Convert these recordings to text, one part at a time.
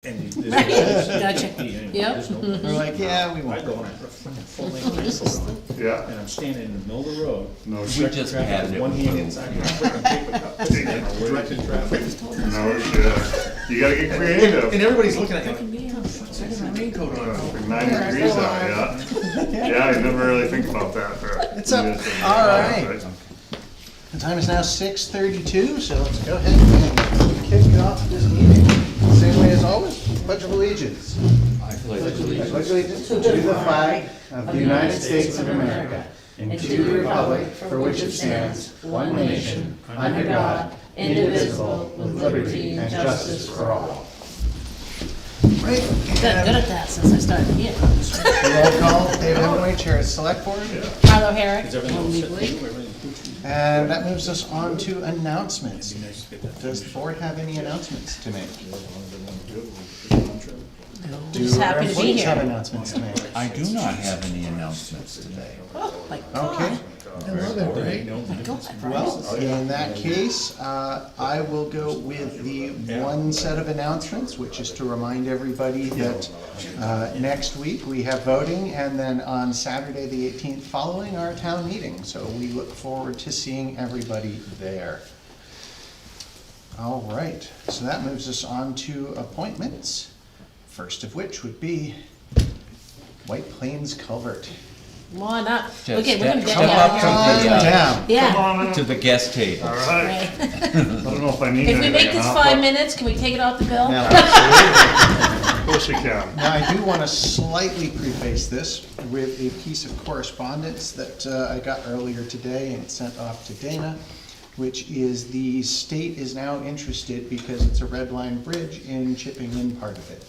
And Gotcha. Yep. We're like, yeah, we won't go on a freaking full-length pencil. Yeah. And I'm standing in the middle of the road. No We shit. just Traffic had with it. one hand inside my freaking paper cup, and I'm directing traffic. No shit. You gotta get creative. And everybody's looking at you like, what's that, my raincoat on? Like 90 degrees out, yeah. Yeah, you never really think about that. It's up. All right. The time is now 6:32, so let's go ahead and kick off this meeting. Same way as always, pledge of allegiance. I pledge allegiance to the flag of the United States of America and to the republic for which it stands, one nation, under God, indivisible, with liberty and justice for all. Right. Got good at that since I started here. Roll call, David Emily, Chair of Select Board. Harlow Herrick, Is everything all set? legally. Everything- And that moves us on to announcements. Does the board have any announcements to make? Do Just our happy to be employees have here. announcements to make? I do not have any announcements today. Oh, my Okay. God. Well, in that case, I will go with the one set of announcements, which is to remind everybody that next week we have voting, and then on Saturday, the 18th, following our town meeting. So we look forward to seeing everybody there. All right, so that moves us on to appointments. First of which would be White Plains Culvert. Come on up. Just Okay, we're gonna get step up down to here. the, Down. Yeah. to the guest table. All right. Right. I don't know if I need If we anything. make this huh? 5 minutes, can we take it off the bill? Now, Of course you can. Now, I do want to slightly preface this with a piece of correspondence that I got earlier today and sent off to Dana, which is the state is now interested, because it's a red line bridge, in chipping in part of it.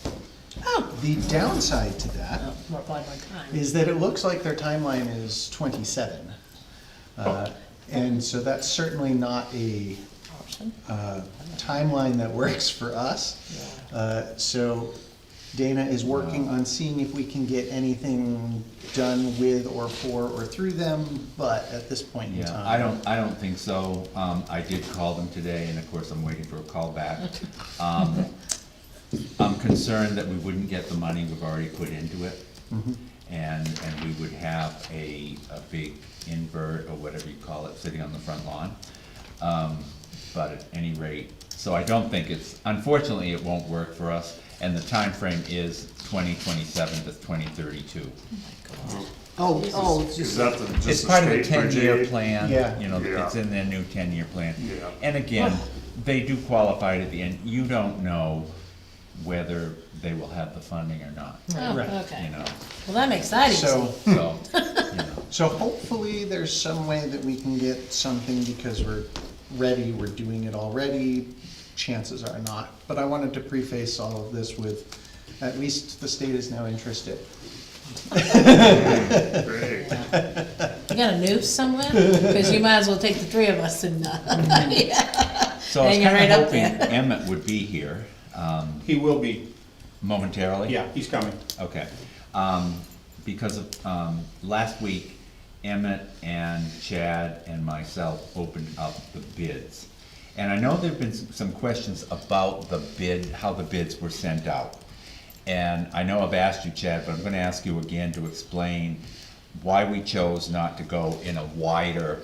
Oh, The downside to that more by more time. is that it looks like their timeline is 27. And so that's certainly not a Option. timeline that works for us. So Dana is working on seeing if we can get anything done with or for or through them, but at this point in Yeah, time. I don't think so. I did call them today, and of course, I'm waiting for a call back. I'm concerned that we wouldn't get the money we've already put into it. And we would have a big invert, or whatever you call it, sitting on the front lawn. But at any rate, so I don't think unfortunately, it won't work for us. And the time frame is 2027 to 2032. Is that just It's a part of the state 10-year bridge? plan, Yeah. you know, Yeah. it's in their new 10-year plan. Yeah. And again, they do qualify it at the end. You don't know whether they will have the funding or not, Oh, Right. okay. you know, Well, that makes that easy. So, so, you know. so hopefully there's some way that we can get something, because we're ready, we're doing it already. Chances are not, but I wanted to preface all of this with, at least the state is now interested. Great. You got a noose somewhere? Because you might as well take the three of us and, yeah. So I was Hang it right kinda up hoping there. Emmett would be here, He will be, momentarily. yeah, he's coming. Okay, because of, last week, Emmett and Chad and myself opened up the bids. And I know there've been some questions about the bid, how the bids were sent out. And I know I've asked you, Chad, but I'm gonna ask you again to explain why we chose not to go in a wider,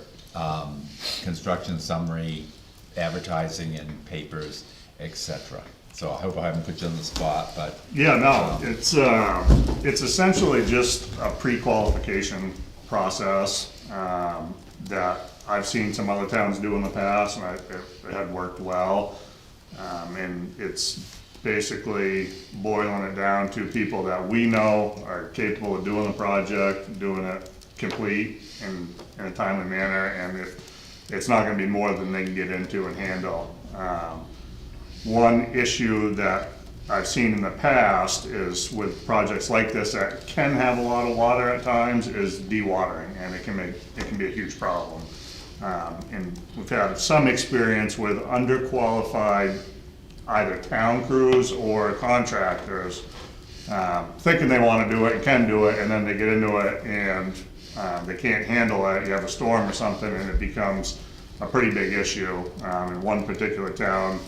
construction summary, advertising in papers, et cetera. So I hope I haven't put you on the spot, but. Yeah, no, it's essentially just a pre-qualification process, that I've seen some other towns do in the past, and it had worked well. And it's basically boiling it down to people that we know are capable of doing the project, doing it complete in a timely manner, and if it's not gonna be more than they can get into and handle. One issue that I've seen in the past is with projects like this that can have a lot of water at times is dewatering, and it can be a huge problem. And we've had some experience with underqualified either town crews or contractors, thinking they wanna do it and can do it, and then they get into it and they can't handle it. You have a storm or something and it becomes a pretty big issue. In one particular town,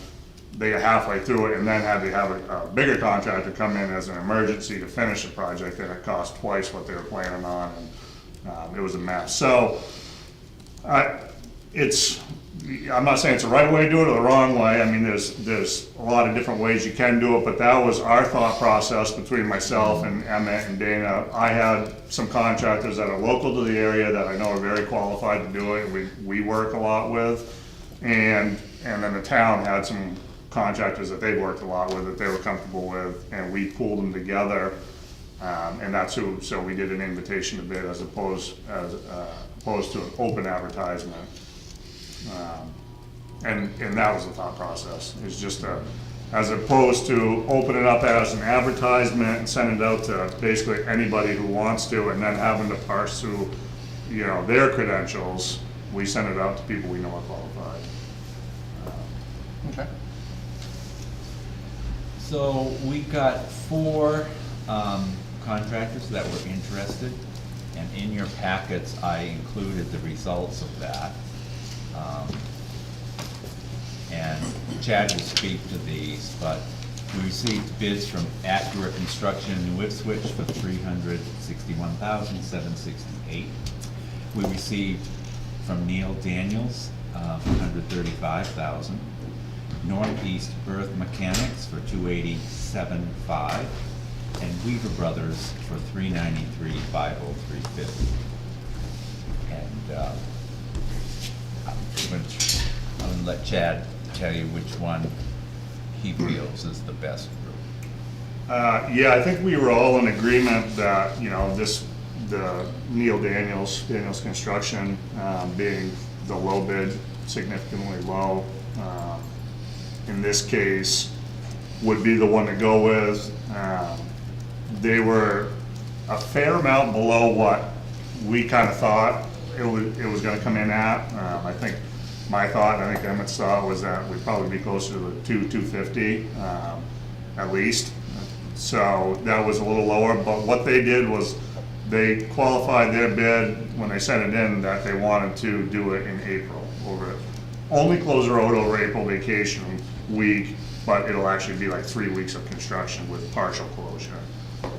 they got halfway through it and then had to have a bigger contractor come in as an emergency to finish the project, and it cost twice what they were planning on, and it was a mess. So, I'm not saying it's the right way to do it or the wrong way. I mean, there's a lot of different ways you can do it, but that was our thought process between myself and Emmett and Dana. I had some contractors that are local to the area that I know are very qualified to do it, we work a lot with. And then the town had some contractors that they worked a lot with, that they were comfortable with, and we pulled them together. And that's who, so we did an invitation to bid as opposed to an open advertisement. And that was the thought process, is just as opposed to open it up as an advertisement and send it out to basically anybody who wants to, and then having to parse through, their credentials, we send it out to people we know are qualified. Okay. So we got 4 contractors that were interested, and in your packets, I included the results of that. And Chad will speak to these, but we received bids from Accurate Construction in New Ipswich for $361,768. We received from Neil Daniels for $135,000. Northeast Earth Mechanics for $287,500, and Weaver Brothers for $393,503.50. And I'm gonna let Chad tell you which one he feels is the best group. Yeah, I think we were all in agreement that, the Neil Daniels Construction, being the low bid, significantly low, in this case, would be the one to go with. They were a fair amount below what we kind of thought it was gonna come in at. I think my thought, and I think Emmett's thought, was that we'd probably be closer to the $250, at least. So that was a little lower, but what they did was they qualified their bid when they sent it in that they wanted to do it in April, only close the road over April vacation week, but it'll actually be like 3 weeks of construction with partial closure.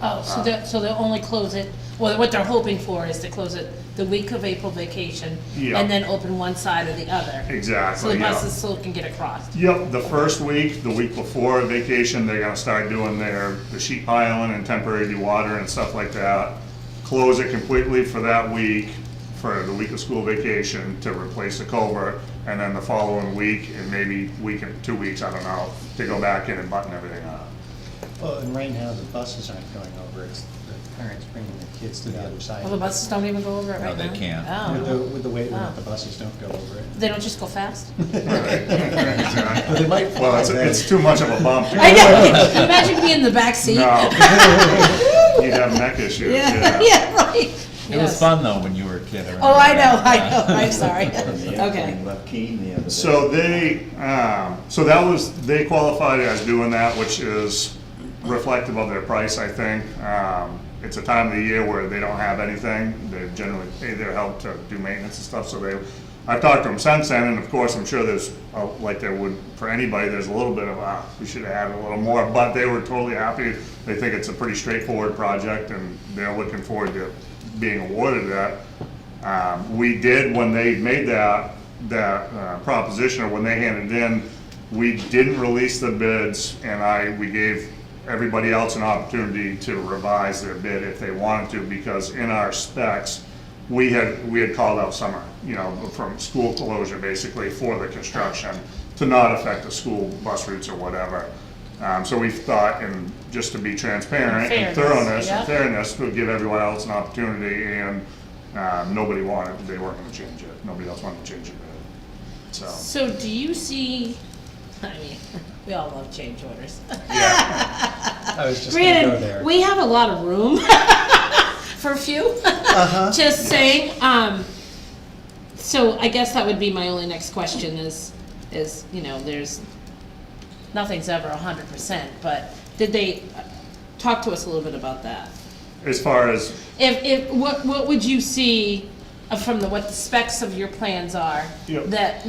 Oh, so they'll only close it, well, what they're hoping for is to close it the week of April vacation, Yeah. and then open one side or the other. Exactly, So the yeah. buses still can get across. Yep, the first week, the week before vacation, they're gonna start doing the sheet piling and temporary dewatering and stuff like that. Close it completely for that week, for the week of school vacation, to replace the culvert, and then the following week, and maybe week and 2 weeks, I don't know, to go back in and button everything up. Well, and right now, the buses aren't going over, it's the parents bringing the kids to the other side. Well, the buses don't even go over it No, right now? they can't. With the weight limit, Oh. the buses don't go over it. They don't just go fast? But they might Well, fly then. it's too much of a bump. I know, imagine being in the back seat. No. You'd have neck issues, Yeah, yeah. yeah, right. It was Yes. fun though when you were a kid. Oh, I know, I'm sorry. The Okay. airplane left Keene the other day. So they qualified as doing that, which is reflective of their price, I think. It's a time of the year where they don't have anything. They generally pay their help to do maintenance and stuff, so I've talked to them since then, and of course, I'm sure there's, like there would for anybody, there's a little bit of, we should have had a little more, but they were totally happy. They think it's a pretty straightforward project, and they're looking forward to being awarded that. We did, when they made that proposition, or when they handed it in, we didn't release the bids, and we gave everybody else an opportunity to revise their bid if they wanted to, because in our specs, we had called out summer, from school closure basically for the construction to not affect the school bus routes or whatever. So we thought, and just to be transparent and Fairness, fairness, would give everyone else an opportunity, and nobody wanted, they weren't gonna change it. Nobody else wanted to change it. So, So do you see, I mean, we all love change orders. yeah, I was just gonna go there. Granted, we have a lot of room for a few, just saying, so I guess that would be my only next question is, there's, nothing's ever 100%, but did they talk to us a little bit about that? as far as, What would you see from what the specs of your plans are Yep. that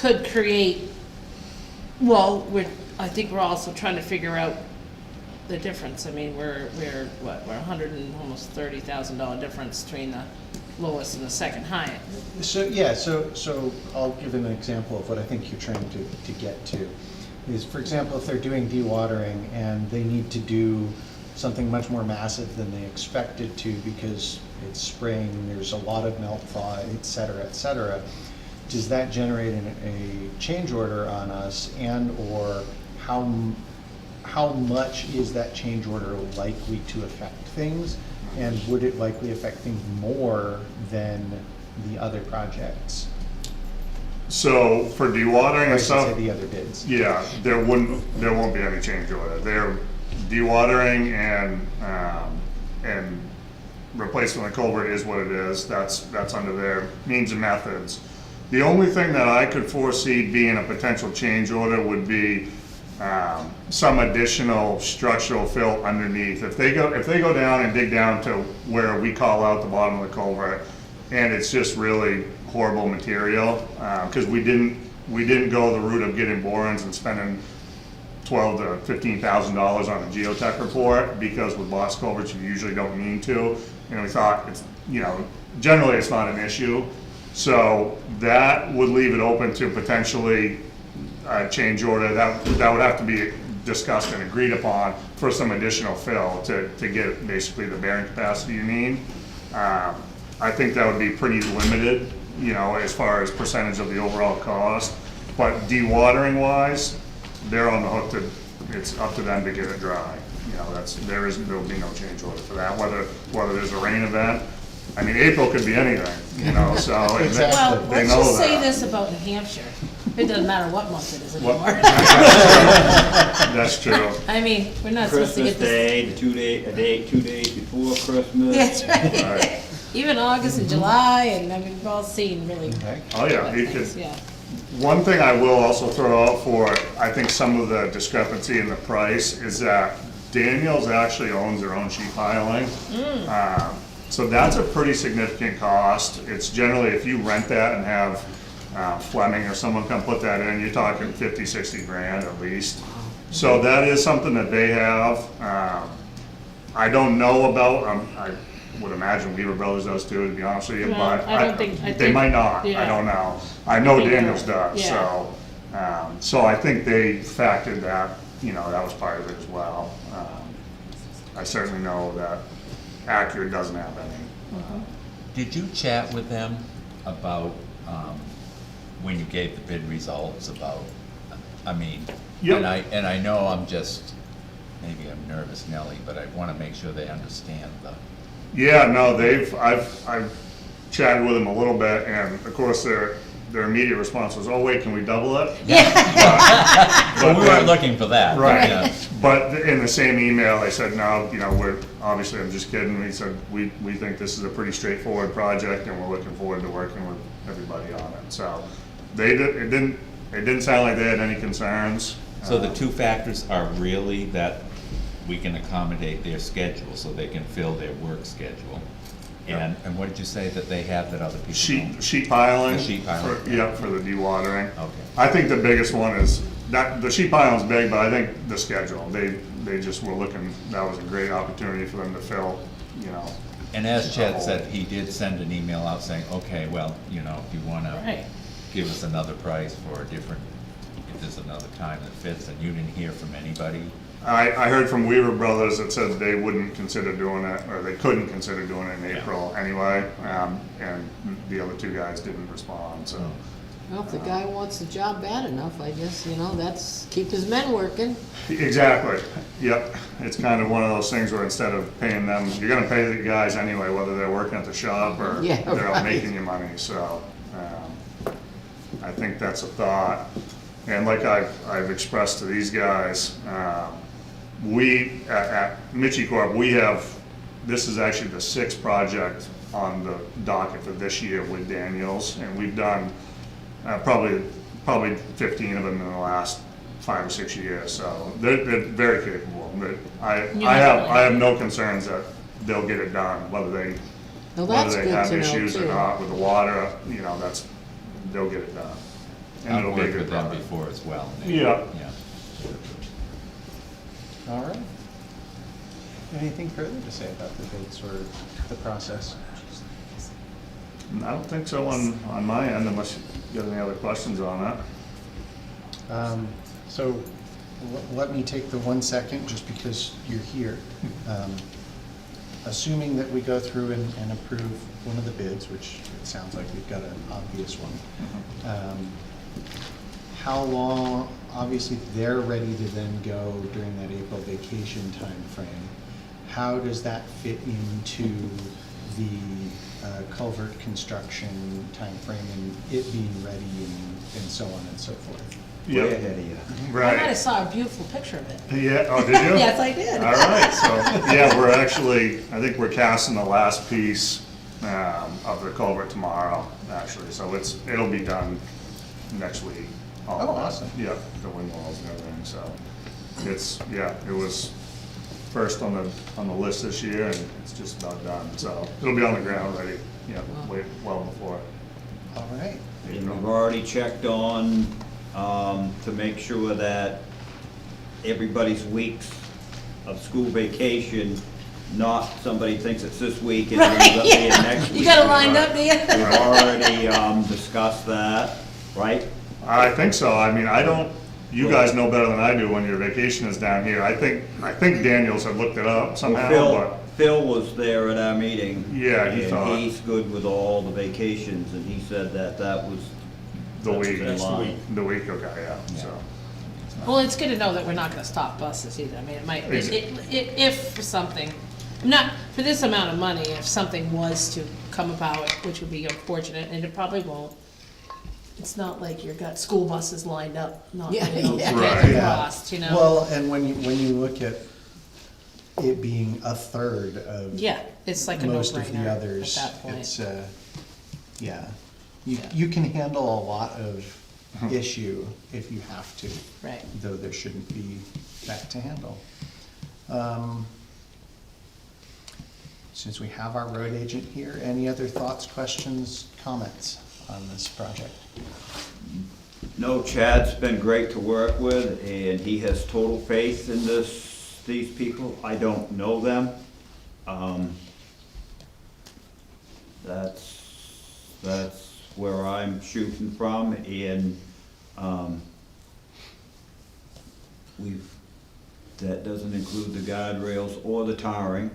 could create, well, I think we're also trying to figure out the difference. I mean, we're almost $30,000 difference between the lowest and the second highest. So, yeah, so I'll give an example of what I think you're trying to get to. Is, for example, if they're doing dewatering and they need to do something much more massive than they expected to because it's spring, there's a lot of melt thaw, et cetera, does that generate a change order on us, and or how much is that change order likely to affect things? And would it likely affect things more than the other projects? So for dewatering Or I and should stuff, say the other bids. yeah, there won't be any change order. They're dewatering and replacement of the culvert is what it is. That's under their means and methods. The only thing that I could foresee being a potential change order would be some additional structural fill underneath. If they go down and dig down to where we call out the bottom of the culvert, and it's just really horrible material, because we didn't go the route of getting borings and spending $12,000 to $15,000 on a geotech report, because with box culverts you usually don't need to, and we thought it's, generally it's not an issue. So that would leave it open to potentially a change order. That would have to be discussed and agreed upon for some additional fill to get basically the bearing capacity you need. I think that would be pretty limited, as far as percentage of the overall cost. But dewatering wise, they're on the hook it's up to them to get it dry. There'll be no change order for that, whether there's a rain event. I mean, April could be anything, so. and Exactly. Well, they let's know just say that. this about New Hampshire. It doesn't matter what month it is anymore. That's true. I mean, we're not supposed to Christmas get this. Day, the 2 days before Christmas. That's right. Right. Even August and July, and I mean, we've all seen really. Okay. Oh, yeah, bad you things, could, yeah. one thing I will also throw out for, I think some of the discrepancy in the price is that Daniels actually owns their own sheet piling. So that's a pretty significant cost. It's generally, if you rent that and have Fleming or someone come put that in, you're talking 50, 60 grand at least. So that is something that they have. I don't know about, I would imagine Weaver Brothers does too, to be honest with you, No, but I don't think- I they think- might not, I yeah. don't know. I know think Daniels they're- does, yeah. so I think they factored that, that was part of it as well. I certainly know that Accurate doesn't have any. Did you chat with them about, when you gave the bid results about, Yep. and I know I'm just, maybe I'm nervous Nelly, but I wanna make sure they understand the, Yeah, no, I've chatted with them a little bit, and of course their immediate response was, "Oh wait, can we double it?" well, we weren't then- looking for that. Right, yeah. but in the same email, they said, "No, we're obviously, I'm just kidding." We said, "We think this is a pretty straightforward project, and we're looking forward to working with everybody on it." So it didn't sound like they had any concerns. So the two factors are really that we can accommodate their schedule, so they can fill their work schedule. Yeah. And what did you say that they have that other people don't? Sheet piling. The sheet piling, for- yeah. Yep, for the dewatering. Okay. I think the biggest one is, the sheet piling's big, but I think the schedule, they just were looking, that was a great opportunity for them to fill, And as Chad said, he did send an email out saying, okay, well, if you wanna Right. give us another price for a different, if there's another time that fits, and you didn't hear from anybody. I heard from Weaver Brothers that said they wouldn't consider doing it, or they couldn't consider doing it in Yeah. April anyway, and the other two guys didn't respond, so. Well, if the guy wants the job bad enough, I guess, that's, keep his men working. Exactly, yep, it's kind of one of those things where instead of paying them, you're gonna pay the guys anyway, whether they're working at the shop or Yeah, they're out right. making you money, so, I think that's a thought. And like I've expressed to these guys, we, at Mitchie Corp, this is actually the 6th project on the docket for this year with Daniels, and we've done probably 15 of them in the last 5 or 6 years, so they're very capable. I have no concerns that they'll get it done, whether they Well, that's whether they good have to know, issues or too. not with the water, they'll get it done. And I've it'll be a worked good with them product. before as well. and they- Yeah. Yeah. All right. Anything further to say about the bids or the process? I don't think so on my end, unless you got any other questions on that. So let me take the 1 second, just because you're here. Assuming that we go through and approve one of the bids, which it sounds like we've got an obvious one. How long, obviously, they're ready to then go during that April vacation timeframe. How does that fit into the culvert construction timeframe and it being ready and so on and so forth? Way Yep. ahead of you. I might have Right. saw a beautiful picture of it. Yeah, oh, did you? Yes, I did. All right, so, yeah, we're actually, I think we're casting the last piece of the culvert tomorrow, actually, so it'll be done next week. all Oh, of that. awesome. Yeah, the wind walls and everything, so it was first on the list this year, and it's just about done, so it'll be on the ground ready, way well before. All right. And we've already checked on, to make sure that everybody's weeks of school vacation, not somebody thinks it's this week and it ends up being next week. You got it lined up, do you? We've already, discussed that, right? I think so. I mean, you guys know better than I do when your vacation is down here. I think Daniels had looked it up somehow, Well, Phil was there at our meeting. Yeah, he thought. And he's good with all the vacations, and he said that was. the that's week, in line. the week, okay, yeah, so. Well, it's good to know that we're not gonna stop buses either. I mean, it might, Exa- if for something, not, for this amount of money, if something was to come about, which would be unfortunate, and it probably won't, it's not like you've got school buses lined up, not, Yeah, you know, yeah. Right. getting Yeah. lost, you know? Well, and when you look at it being a third of Yeah, it's like a most of the no-brainer at others, that point. it's, yeah. You Yeah. can handle a lot of issue if you have to. Right. Though there shouldn't be that to handle. Since we have our road agent here, any other thoughts, questions, comments on this project? No, Chad's been great to work with, and he has total faith in these people. I don't know them. That's where I'm shooting from, and, that doesn't include the guardrails or the tarring.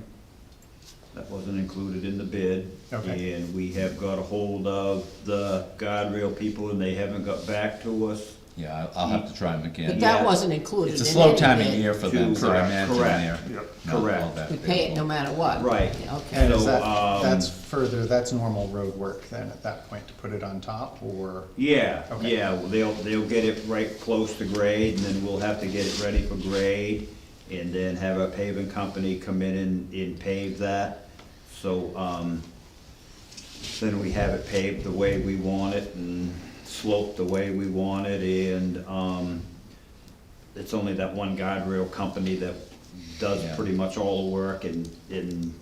That wasn't included in the bid. Okay. And we have got a hold of the guardrail people, and they haven't got back to us. Yeah, I'll have to try them But again. that Yeah. wasn't included It's a in slow any time of bid. year for them, so I Correct, imagine correct. they're Yep. not all Correct. that We pay it no favorable. matter what. Right. Okay. And is So, that, that's normal road work then at that point to put it on top, or? Yeah, Okay. yeah, well, they'll get it right close to grade, and then we'll have to get it ready for grade, and then have a paving company come in and pave that. So, then we have it paved the way we want it and sloped the way we want it, and, it's only that one guardrail company that does Yeah. pretty much all the work in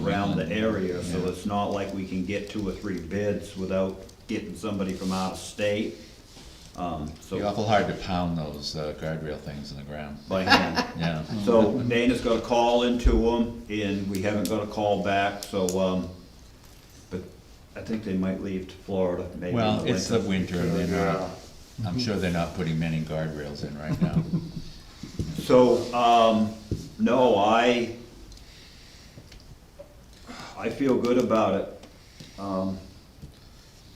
around the area, so Yeah. it's not like we can get 2 or 3 bids without getting somebody from out of state. It's So, awful hard to pound those guardrail things in the ground. by hand. Yeah. So Dana's got a call into them, and we haven't got a call back, so, but I think they might leave to Florida, maybe in Well, the it's the winter. winter, and they're Yeah. not, I'm sure they're not putting many guardrails in right now. So, no, I feel good about it.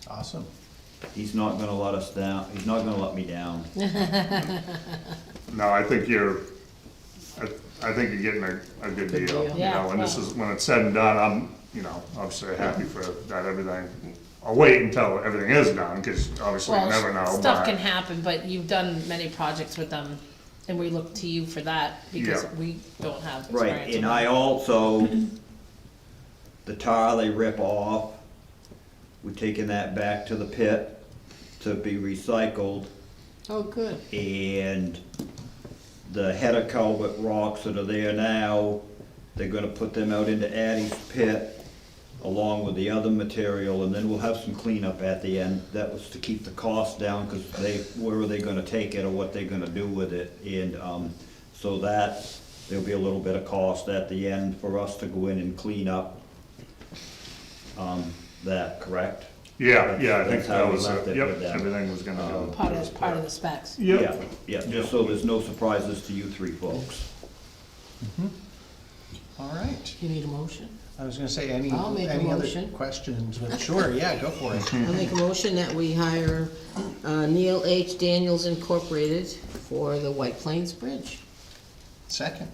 Awesome. He's not gonna let us down, he's not gonna let me down. No, I think you're getting a good Good deal, deal. you Yeah, know, and this well. is, when it's said and done, I'm, obviously happy for that, everything. I'll wait until everything is done, cause obviously you never know, Stuff can but, happen, but you've done many projects with them, and we look to you for that, because Yeah. we don't have experience Right, with and them. I also, the tar they rip off, we're taking that back to the pit to be recycled, Oh, good. and the header culvert rocks that are there now, they're gonna put them out into Addie's pit, along with the other material, and then we'll have some cleanup at the end. That was to keep the cost down, because where are they gonna take it or what they're gonna do with it? And, so that, there'll be a little bit of cost at the end for us to go in and clean up, that, correct? Yeah, I think That's how that we was, left it yep, with that. everything was gonna go. Part of the specs. Yep. Yeah, yeah, just so there's no surprises to you three folks. All right. You need a motion? I was gonna say, any I'll make a other motion. questions, but sure, yeah, go for it. I'll make a motion that we hire Neil H. Daniels Incorporated for the White Plains Bridge. Second.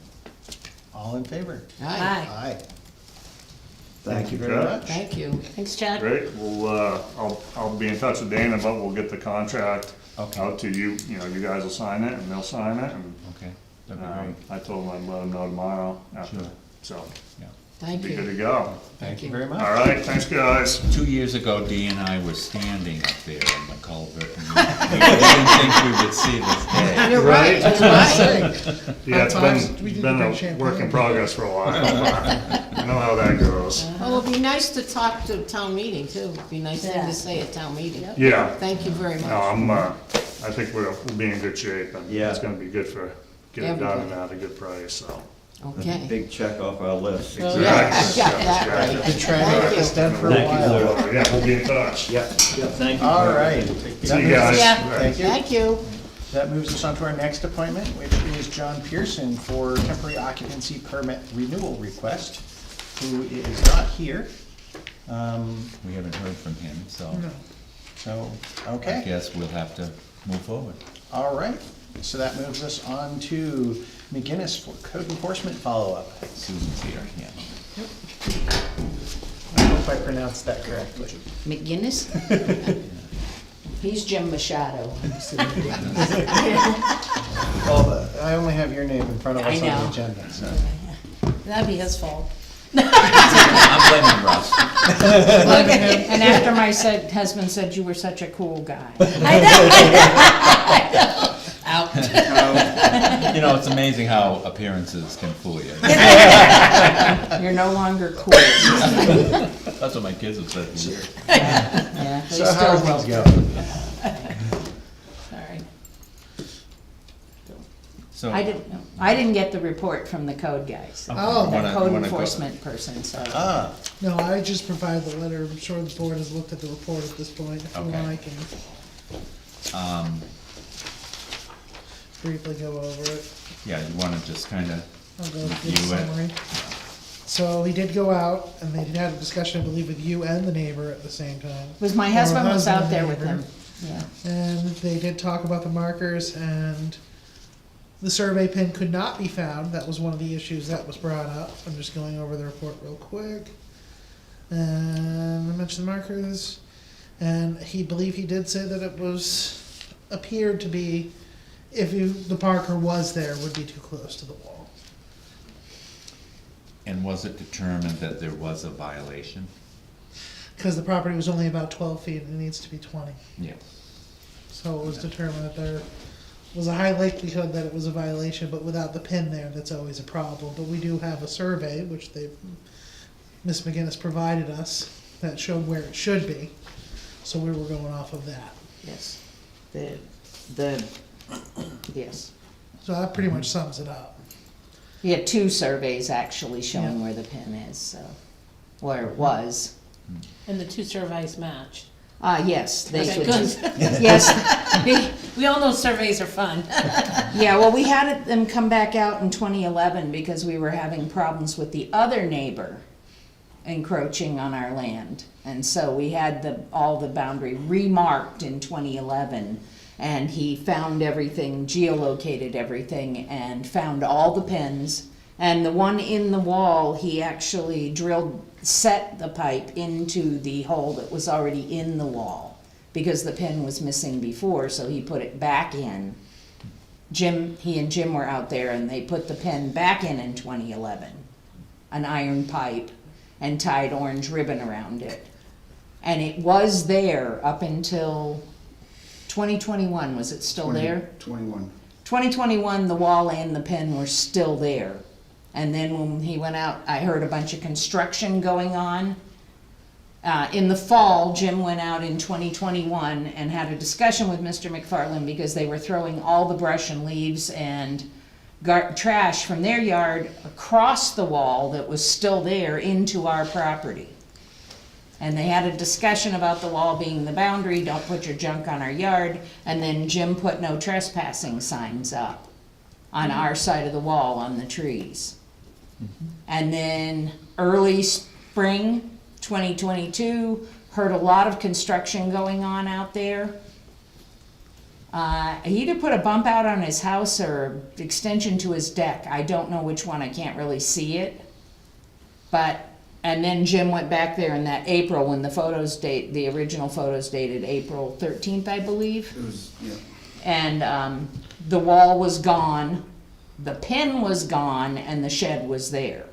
All in favor? Aye. Aye. Thank you very Okay. much. Thank you. Thanks, Chad. Great, well, I'll be in touch with Dana, but we'll get the contract Okay. out to you, you know, you guys will sign it, and they'll sign it, and, Okay, that'd be great, I told them I'd let them know tomorrow after, Sure. so, yeah. Thank be good to you. go. Thank you very much. All right, thanks, guys. 2 years ago, Dee and I were standing up there in the culvert, and we didn't think we would see this day. You're right, you're right. Yeah, it's Sometimes we been, do been drink a champagne. work in progress for a while, but I know how that goes. Oh, it'd be nice to talk to town meeting too. It'd be a nice thing Yeah. to say at town meeting. Yeah, Thank you very no, much. I think we'll be in good shape, and Yeah. it's gonna be good for, get it done and Everybody. at a good price, so. Okay. Big check off our list. Yeah, I got that Exactly. right. Been trying to get this done for a Thank you, while. sir. Yeah, we'll be in touch. Yeah, yeah, thank you. All right. See you guys. Yeah. Thank you. Thank you. That moves us on to our next appointment, which is John Pearson for temporary occupancy permit renewal request, who is not here. We haven't heard from him, so So, I okay, guess we'll have to move forward. all right. So that moves us on to McGinnis for code enforcement follow-up. Susan's here, yeah. I hope I pronounced that correctly. McGinnis? He's Jim Machado. Well, I only have your name in front of us I on the know. agenda, so. That'd be his fault. I'm blaming Russ. And after my husband said you were such a cool guy. Out. You know, it's amazing how appearances can fool you. You're no longer cool. That's what my kids have said to me. Yeah, they So how still are things will. going? Sorry. So, I didn't get the report from the code guys. Oh. The Wanna- code wanna go- enforcement person, so. Ah, No, I just provided the letter. I'm sure the board has looked at the report at this point. If you Okay. want, I can briefly go over it. yeah, you wanna just kinda I'll go through the review it? summary. So he did go out, and they did have a discussion, I believe, with you and the neighbor at the same time. Was my Or husband was husband out and there with neighbor. him, yeah. And they did talk about the markers, and the survey pin could not be found. That was one of the issues that was brought up. I'm just going over the report real quick. And I mentioned the markers, and he believed he did say that it was, appeared to be, if the marker was there, would be too close to the wall. And was it determined that there was a violation? Because the property was only about 12 feet, and it needs to be 20. Yeah. So it was determined that there was a high likelihood that it was a violation, but without the pin there, that's always a problem. But we do have a survey, which Miss McGinnis provided us, that showed where it should be. So we were going off of that. Yes. Yes. So that pretty much sums it up. He had two surveys actually showing where the pin is, so, where it was. And the two surveys match. Yes, they Okay, could. good. Yes, We all know surveys are fun. yeah, well, we had them come back out in 2011 because we were having problems with the other neighbor encroaching on our land. And so we had all the boundary remarked in 2011. And he found everything, geolocated everything, and found all the pins. And the one in the wall, he actually set the pipe into the hole that was already in the wall, because the pin was missing before, so he put it back in. He and Jim were out there, and they put the pin back in 2011, an iron pipe, and tied orange ribbon around it. And it was there up until 2021, was it still there? 21. 2021, the wall and the pin were still there. And then when he went out, I heard a bunch of construction going on, In the fall, Jim went out in 2021 and had a discussion with Mr. McFarland because they were throwing all the brush and leaves and trash from their yard across the wall that was still there into our property. And they had a discussion about the wall being the boundary, don't put your junk on our yard, and then Jim put no trespassing signs up on our side of the wall on the trees. And then early spring 2022, heard a lot of construction going on out there. He either put a bump out on his house or extension to his deck. I don't know which one, I can't really see it. But, and then Jim went back there in that April when the original photos dated April 13th, I believe. It was, yeah. And the wall was gone, the pin was gone, and the shed was there.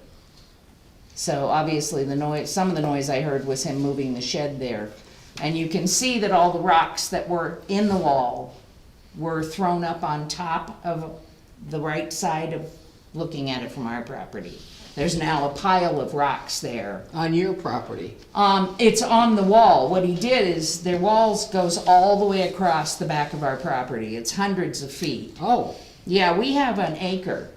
So obviously some of the noise I heard was him moving the shed there. And you can see that all the rocks that were in the wall were thrown up on top of the right side of looking at it from our property. There's now a pile of rocks there. On your property? It's on the wall. What he did is their walls goes all the way across the back of our property. It's hundreds of feet. Oh, Yeah, we have an acre.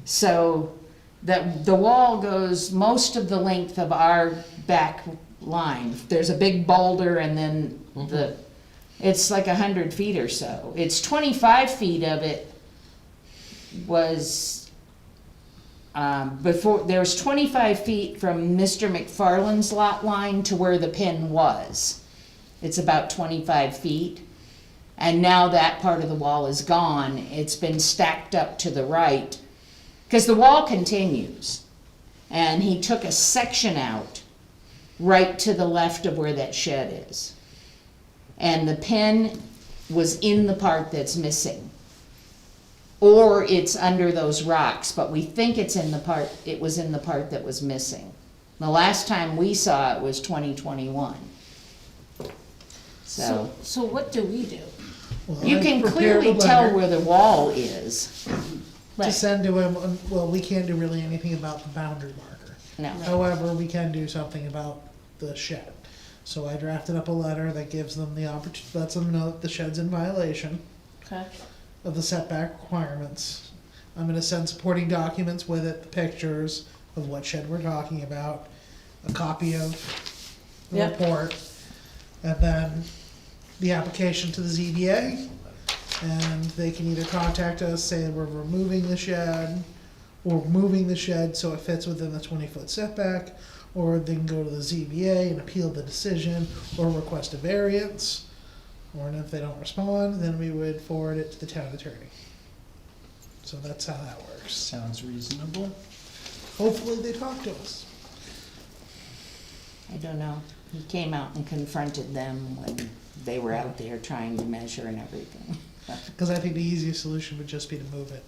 So the wall goes most of the length of our back line. There's a big boulder and then it's like 100 feet or so. It's 25 feet of it was, before, there's 25 feet from Mr. McFarland's lot line to where the pin was. It's about 25 feet. And now that part of the wall is gone. It's been stacked up to the right. Because the wall continues. And he took a section out right to the left of where that shed is. And the pin was in the part that's missing. Or it's under those rocks, but we think it was in the part that was missing. The last time we saw it was 2021. So, what do we do? Well, you I can prepared a clearly tell letter where the wall is. to send to him, well, we can't do really anything about the boundary marker. No. However, we can do something about the shed. So I drafted up a letter that gives them the opportunity, lets them know that the shed's in violation Okay. of the setback requirements. I'm gonna send supporting documents with it, the pictures of what shed we're talking about, a copy of the Yep. report, and then the application to the ZBA. And they can either contact us, say we're removing the shed, or moving the shed so it fits within the 20-foot setback, or they can go to the ZBA and appeal the decision, or request a variance. Or if they don't respond, then we would forward it to the town attorney. So that's how that works. Sounds reasonable. Hopefully they talk to us. I don't know. He came out and confronted them when they were out there trying to measure and everything. Because I think the easiest solution would just be to move it.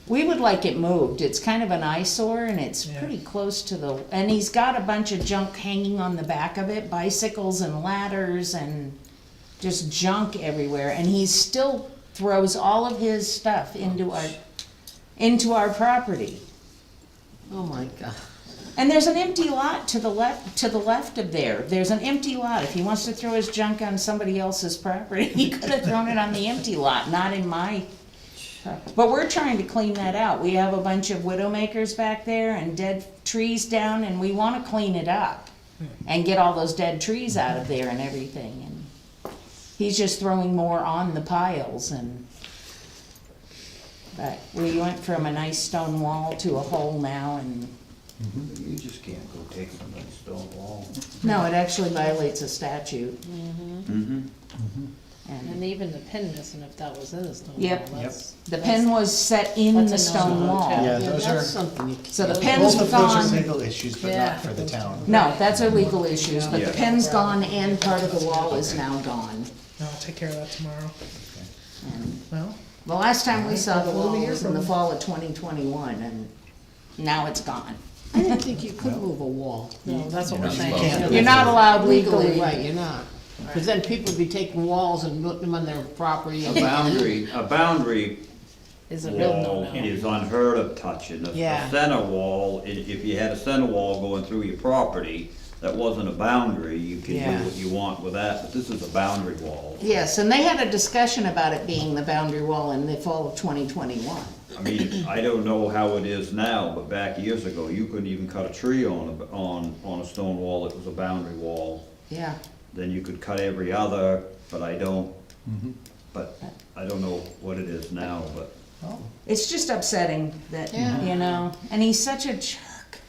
We would like it moved. It's kind of an eyesore and it's Yeah. pretty close to and he's got a bunch of junk hanging on the back of it, bicycles and ladders and just junk everywhere. And he still throws all of his stuff into our property. oh my God. And there's an empty lot to the left of there. There's an empty lot. If he wants to throw his junk on somebody else's property, he could have thrown it on the empty lot, not in my. But we're trying to clean that out. We have a bunch of widowmakers back there and dead trees down, and we wanna clean it up and get all those dead trees out of there and everything. And he's just throwing more on the piles but we went from a nice stone wall to a hole now and. You just can't go take somebody's stone wall. No, it actually violates a statute. Mm-hmm. And even the pin missing, if that was in the stone Yep. wall, that's. The pin was set in That's the a stone no-no, wall. too. Yeah, those That's are, something you. So the can't- pin's both of those are gone. legal issues, but Yeah. not for the town. No, that's our legal issues, but the Yeah. pin's gone and part of the wall is now gone. I'll take care of that tomorrow. And Well, the last time we saw the Hopefully wall we hear was in from the them. fall of 2021 and now it's gone. I didn't think you could move a wall. No, that's what we're saying. can't. You're not allowed Legally, legally. right, you're not. Because then people would be taking walls and putting them on their property. A boundary Is a real wall no-no. is unheard of touching. A Yeah. center wall, if you had a center wall going through your property, that wasn't a boundary, you can Yeah. do what you want with that, but this is a boundary wall. Yes, and they had a discussion about it being the boundary wall in the fall of 2021. I mean, I don't know how it is now, but back years ago, you couldn't even cut a tree on a stone wall that was a boundary wall. Yeah. Then you could cut every other, but I don't, Mm-hmm. but I don't know what it is now, but. It's just upsetting that, Yeah. you know, and he's such a jerk.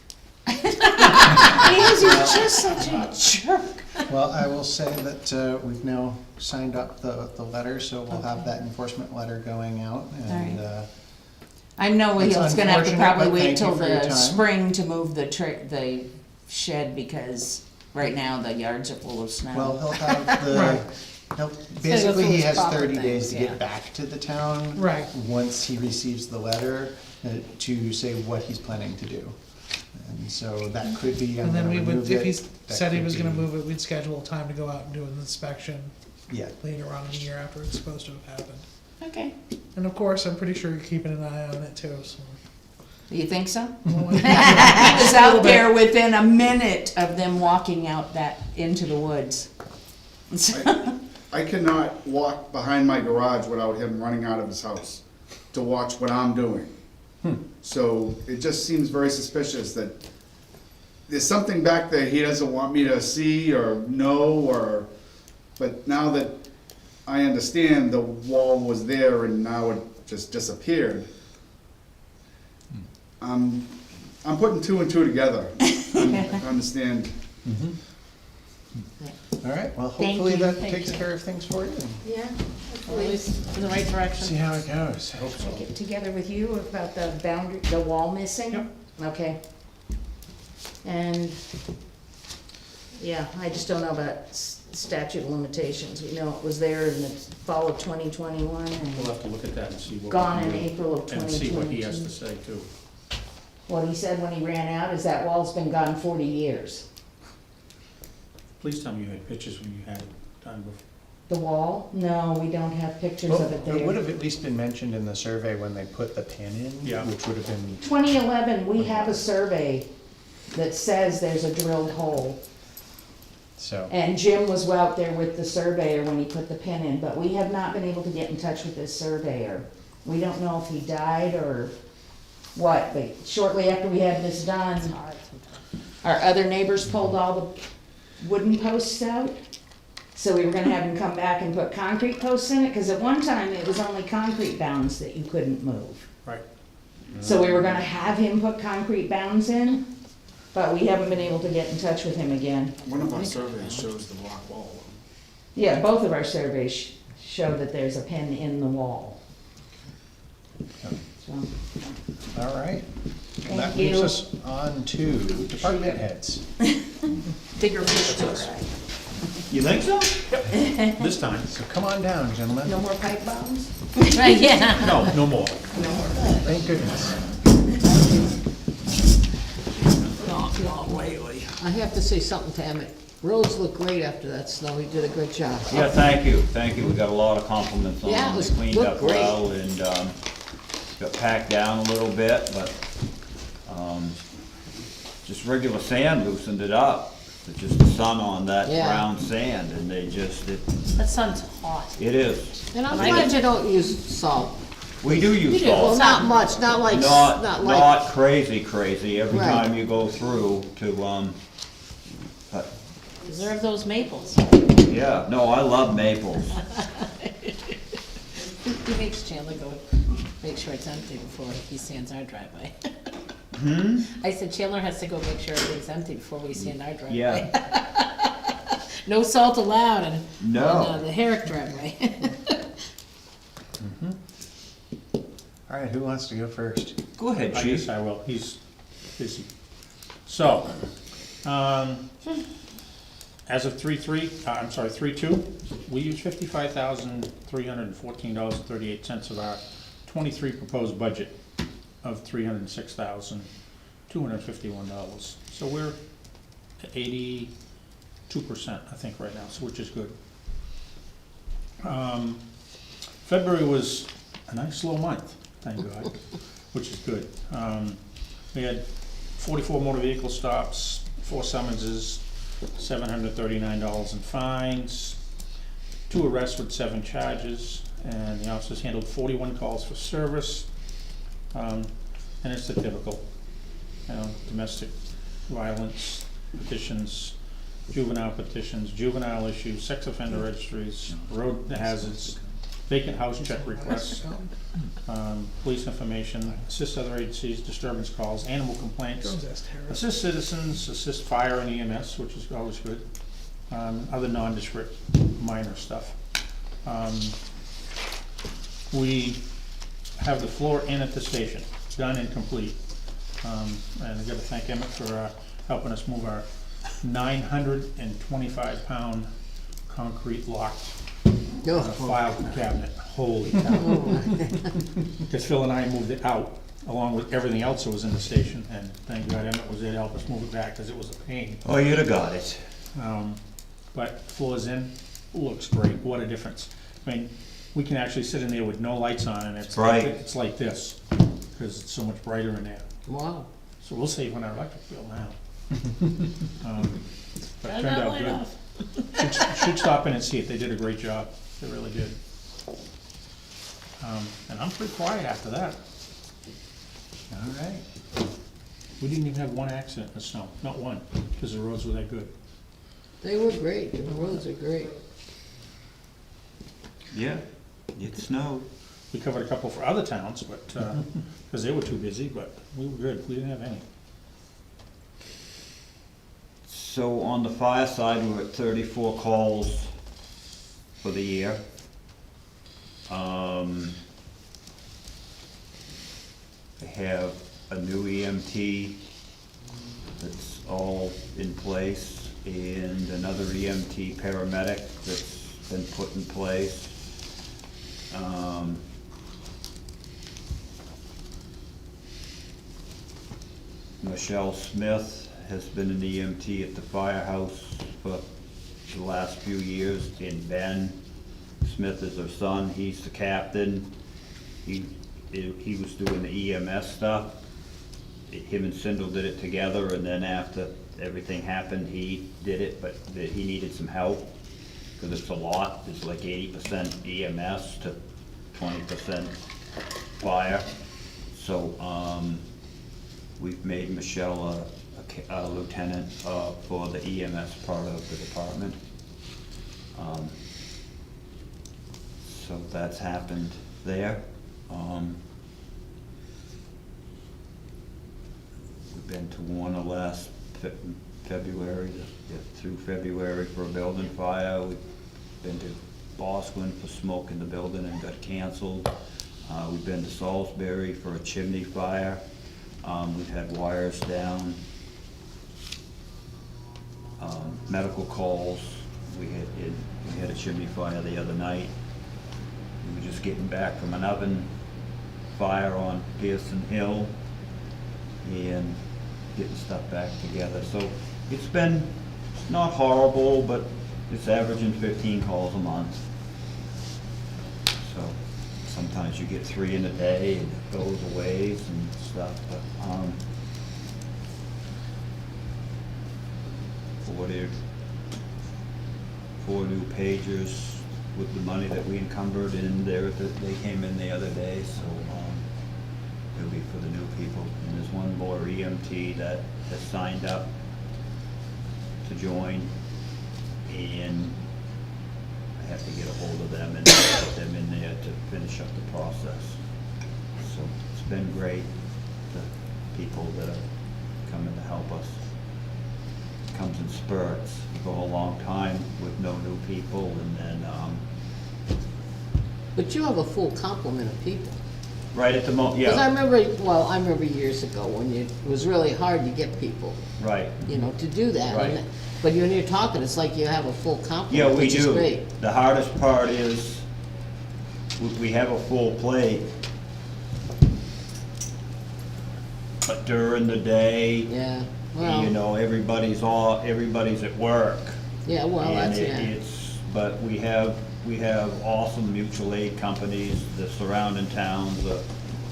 He's just such a jerk. Well, I will say that we've now signed up the letter, so we'll have that enforcement letter going out, and Alright. I know It's he's gonna have to unfortunate, probably but wait thank you till for your the time. spring to move the shed, because right now the yards are full of snow. well, he'll have the, basically he has 30 days to yeah. get back to the town. Right. Once he receives the letter, to say what he's planning to do. And so that could be, I'm And then gonna we would, remove if it. he That said he could was gonna be- move it, we'd schedule a time to go out and do an inspection Yeah, later on in the year after it's supposed to have happened. Okay, And of course, I'm pretty sure you're keeping an eye on it too, so. you think so? Well, He was out there within a minute of them walking out into the woods. I cannot walk behind my garage without him running out of his house to watch what I'm doing. So it just seems very suspicious that there's something back there he doesn't want me to see or know, but now that I understand the wall was there and now it just disappeared, I'm putting two and two together. I understand. all right, well, Thank hopefully you. that Thank takes you. care of things for you, and Yeah. At least in the right see direction. how it goes. Get together with you about the boundary, the wall missing? Yep. Okay. And, yeah, I just don't know about statute of limitations. We know it was there in the fall of 2021 We'll and have to look at that and see what. we gone can in do, April of And see what he 2022. has to say too. What he said when he ran out is that wall's been gone 40 years. Please tell me you had pictures when you had it done before. The wall? No, we don't have pictures Well, of it it would there. have at least been mentioned in the survey when they put the pin in, Yeah. which would have been, 2011, we have a survey that says there's a drilled hole. so. And Jim was out there with the surveyor when he put the pin in, but we have not been able to get in touch with this surveyor. We don't know if he died or what, but shortly after we had this done, our other neighbors pulled all the wooden posts out. So we were gonna have him come back and put concrete posts in it, cause at one time it was only concrete bounds that you couldn't move. Right. So we were gonna have him put concrete bounds in, but we haven't been able to get in touch with him again. One of our surveys shows the rock wall. Yeah, both of our surveys show that there's a pin in the wall. So, All right. Thank That moves you. us on to department heads. bigger fish to fry. You think so? This time. So come on down, gentlemen. No more pipe bombs? Right, yeah. No, no more. Thank goodness. I have to say something to Emmett. Roads look great after that snow, he did a good job. Yeah, thank you, we got a lot of compliments on it. Yeah, it was- They cleaned looked up great. well and, got packed down a little bit, but, just regular sand loosened it up. It's just the sun on that Yeah. brown sand and That sun's hot. it is. And I'm glad you don't use salt. We do use Well, salt. not much, not like, not like, Not crazy every Right. time you go through to, but, Preserve those maples. yeah, no, I love maples. He makes Chandler go, make sure it's empty before he sands our driveway. I said Chandler has to go make sure everything's empty before we sand our driveway. Yeah, No salt allowed on no. the Herrick driveway. All right, who wants to go first? Go ahead, I chief. guess I will, he's busy. So, as of 3/2, we use $55,314.38 of our 23 proposed budget of $306,251. So we're at 82%, I think, right now, so which is good. February was a nice slow month, thank God, which is good. We had 44 motor vehicle stops, 4 summonses, $739 in fines, 2 arrests with 7 charges, and the officers handled 41 calls for service. And it's the typical, domestic violence petitions, juvenile petitions, juvenile issues, sex offender registries, road hazards, vacant house check requests, police information, assist other agencies, disturbance calls, animal complaints, assist citizens, assist fire and EMS, which is always good, other nondescript minor stuff. We have the floor in at the station, done and complete. And I gotta thank Emmett for helping us move our 925-pound concrete locked file cabinet. Holy cow. Because Phil and I moved it out, along with everything else that was in the station, and thank God Emmett was there to help us move it back, because it was a pain. Oh, you'd have got it. But floor's in, looks great, what a difference. I mean, we can actually sit in there with no lights on, and it's Right. it's like this, because it's so much brighter in there. Wow. So we'll save on our electric bill now. But Turn turned that out light good. off. Should stop in and see it, they did a great job, they really did. And I'm pretty quiet after that. All right. We didn't even have one accident in the snow, not one, because the roads were that good. They were great, the roads are great. Yeah, it snowed. We covered a couple for other towns, but, because they were too busy, but we were good, we didn't have any. So on the fire side, we're at 34 calls for the year. I have a new EMT that's all in place, and another EMT paramedic that's been put in place. Michelle Smith has been an EMT at the firehouse for the last few years, and Ben Smith is her son, he's the captain. He was doing the EMS stuff. Him and Sindel did it together, and then after everything happened, he did it, but he needed some help, because it's a lot, it's like 80% EMS to 20% fire. So, we've made Michelle a lieutenant for the EMS part of the department. So that's happened there. We've been to Warner last February, through February for a building fire. We've been to Bosquen for smoke in the building and got canceled. We've been to Salisbury for a chimney fire. We've had wires down. Medical calls. We had a chimney fire the other night. We were just getting back from an oven fire on Pearson Hill and getting stuff back together. So it's been not horrible, but it's averaging 15 calls a month. So sometimes you get 3 in a day and it goes a ways and stuff, but four new pagers with the money that we encumbered in there, they came in the other day, so it'll be for the new people. And there's one more EMT that has signed up to join, and I have to get a hold of them and put them in there to finish up the process. So it's been great, the people that are coming to help us. It comes in spurts. You go a long time with no new people, and then But you have a full complement of people. right at the moment, Because I yeah, remember years ago when it was really hard to get people, right. to do that. Right. But when you're talking, it's like you have a full complement, Yeah, we which is do. great. The hardest part is, we have a full plate, but during the day, Yeah, well, everybody's at work. yeah, well, And that's, but we have awesome mutual aid companies, the surrounding towns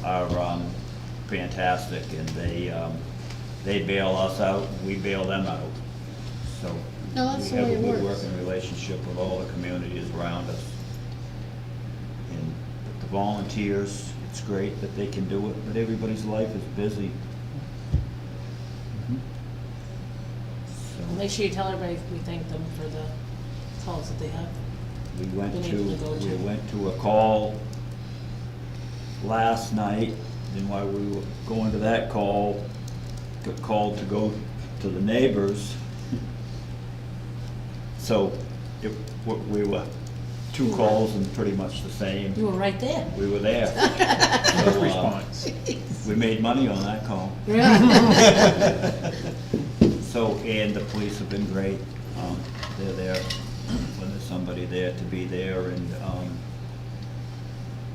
are fantastic, and they bail us out, and we bail them out. So No, that's We the have way a it good works. working relationship with all the communities around us. And the volunteers, it's great that they can do it, but everybody's life is busy. So Make sure you tell everybody we thank them for the calls that they have. we went Been to, able to go we to. went to a call last night, and while we were going to that call, got called to go to the neighbors. So we were two calls and pretty much the same. You were right there. We were there. Quick So, response. we made money on that call. So, and the police have been great. They're there when there's somebody there to be there, and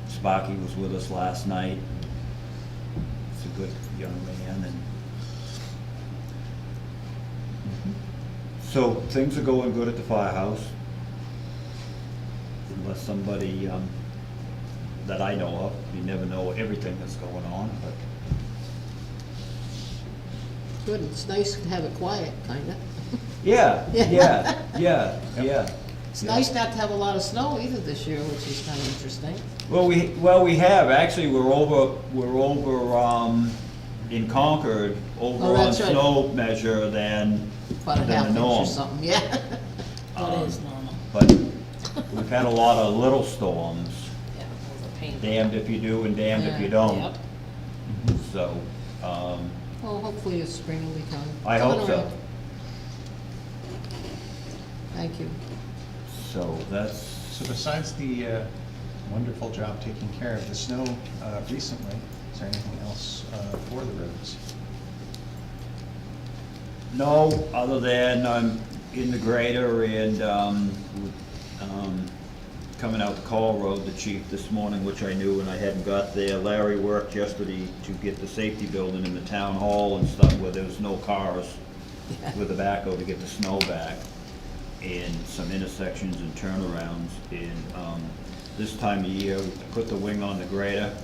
Sparky was with us last night. He's a good young man, and so things are going good at the firehouse. Unless somebody, that I know of, you never know everything that's going on, but Good, it's nice to have it quiet, kinda. yeah, Yeah. yeah. It's nice not to have a lot of snow either this year, which is kinda interesting. Well, we have, actually, we're over, in Concord, Oh, over on that's right. snow measure than About a the half inch norm. or something, yeah. That is normal. But we've had a lot of little storms, Yeah, it was a pain. damned if you do and damned if you Yeah. don't. Yep. So, Well, hopefully the spring will be coming. I hope Coming so. around. Thank you. So that's, So besides the wonderful job taking care of the snow recently, is there anything else for the roads? no, other than I'm in the grader and, coming out the Call Road, the chief this morning, which I knew and I hadn't got there. Larry worked yesterday to get the safety building in the town hall and stuff where there was no cars with the backhoe to get the snow back, and some intersections and turnarounds. And, this time of year, we put the wing on the grader.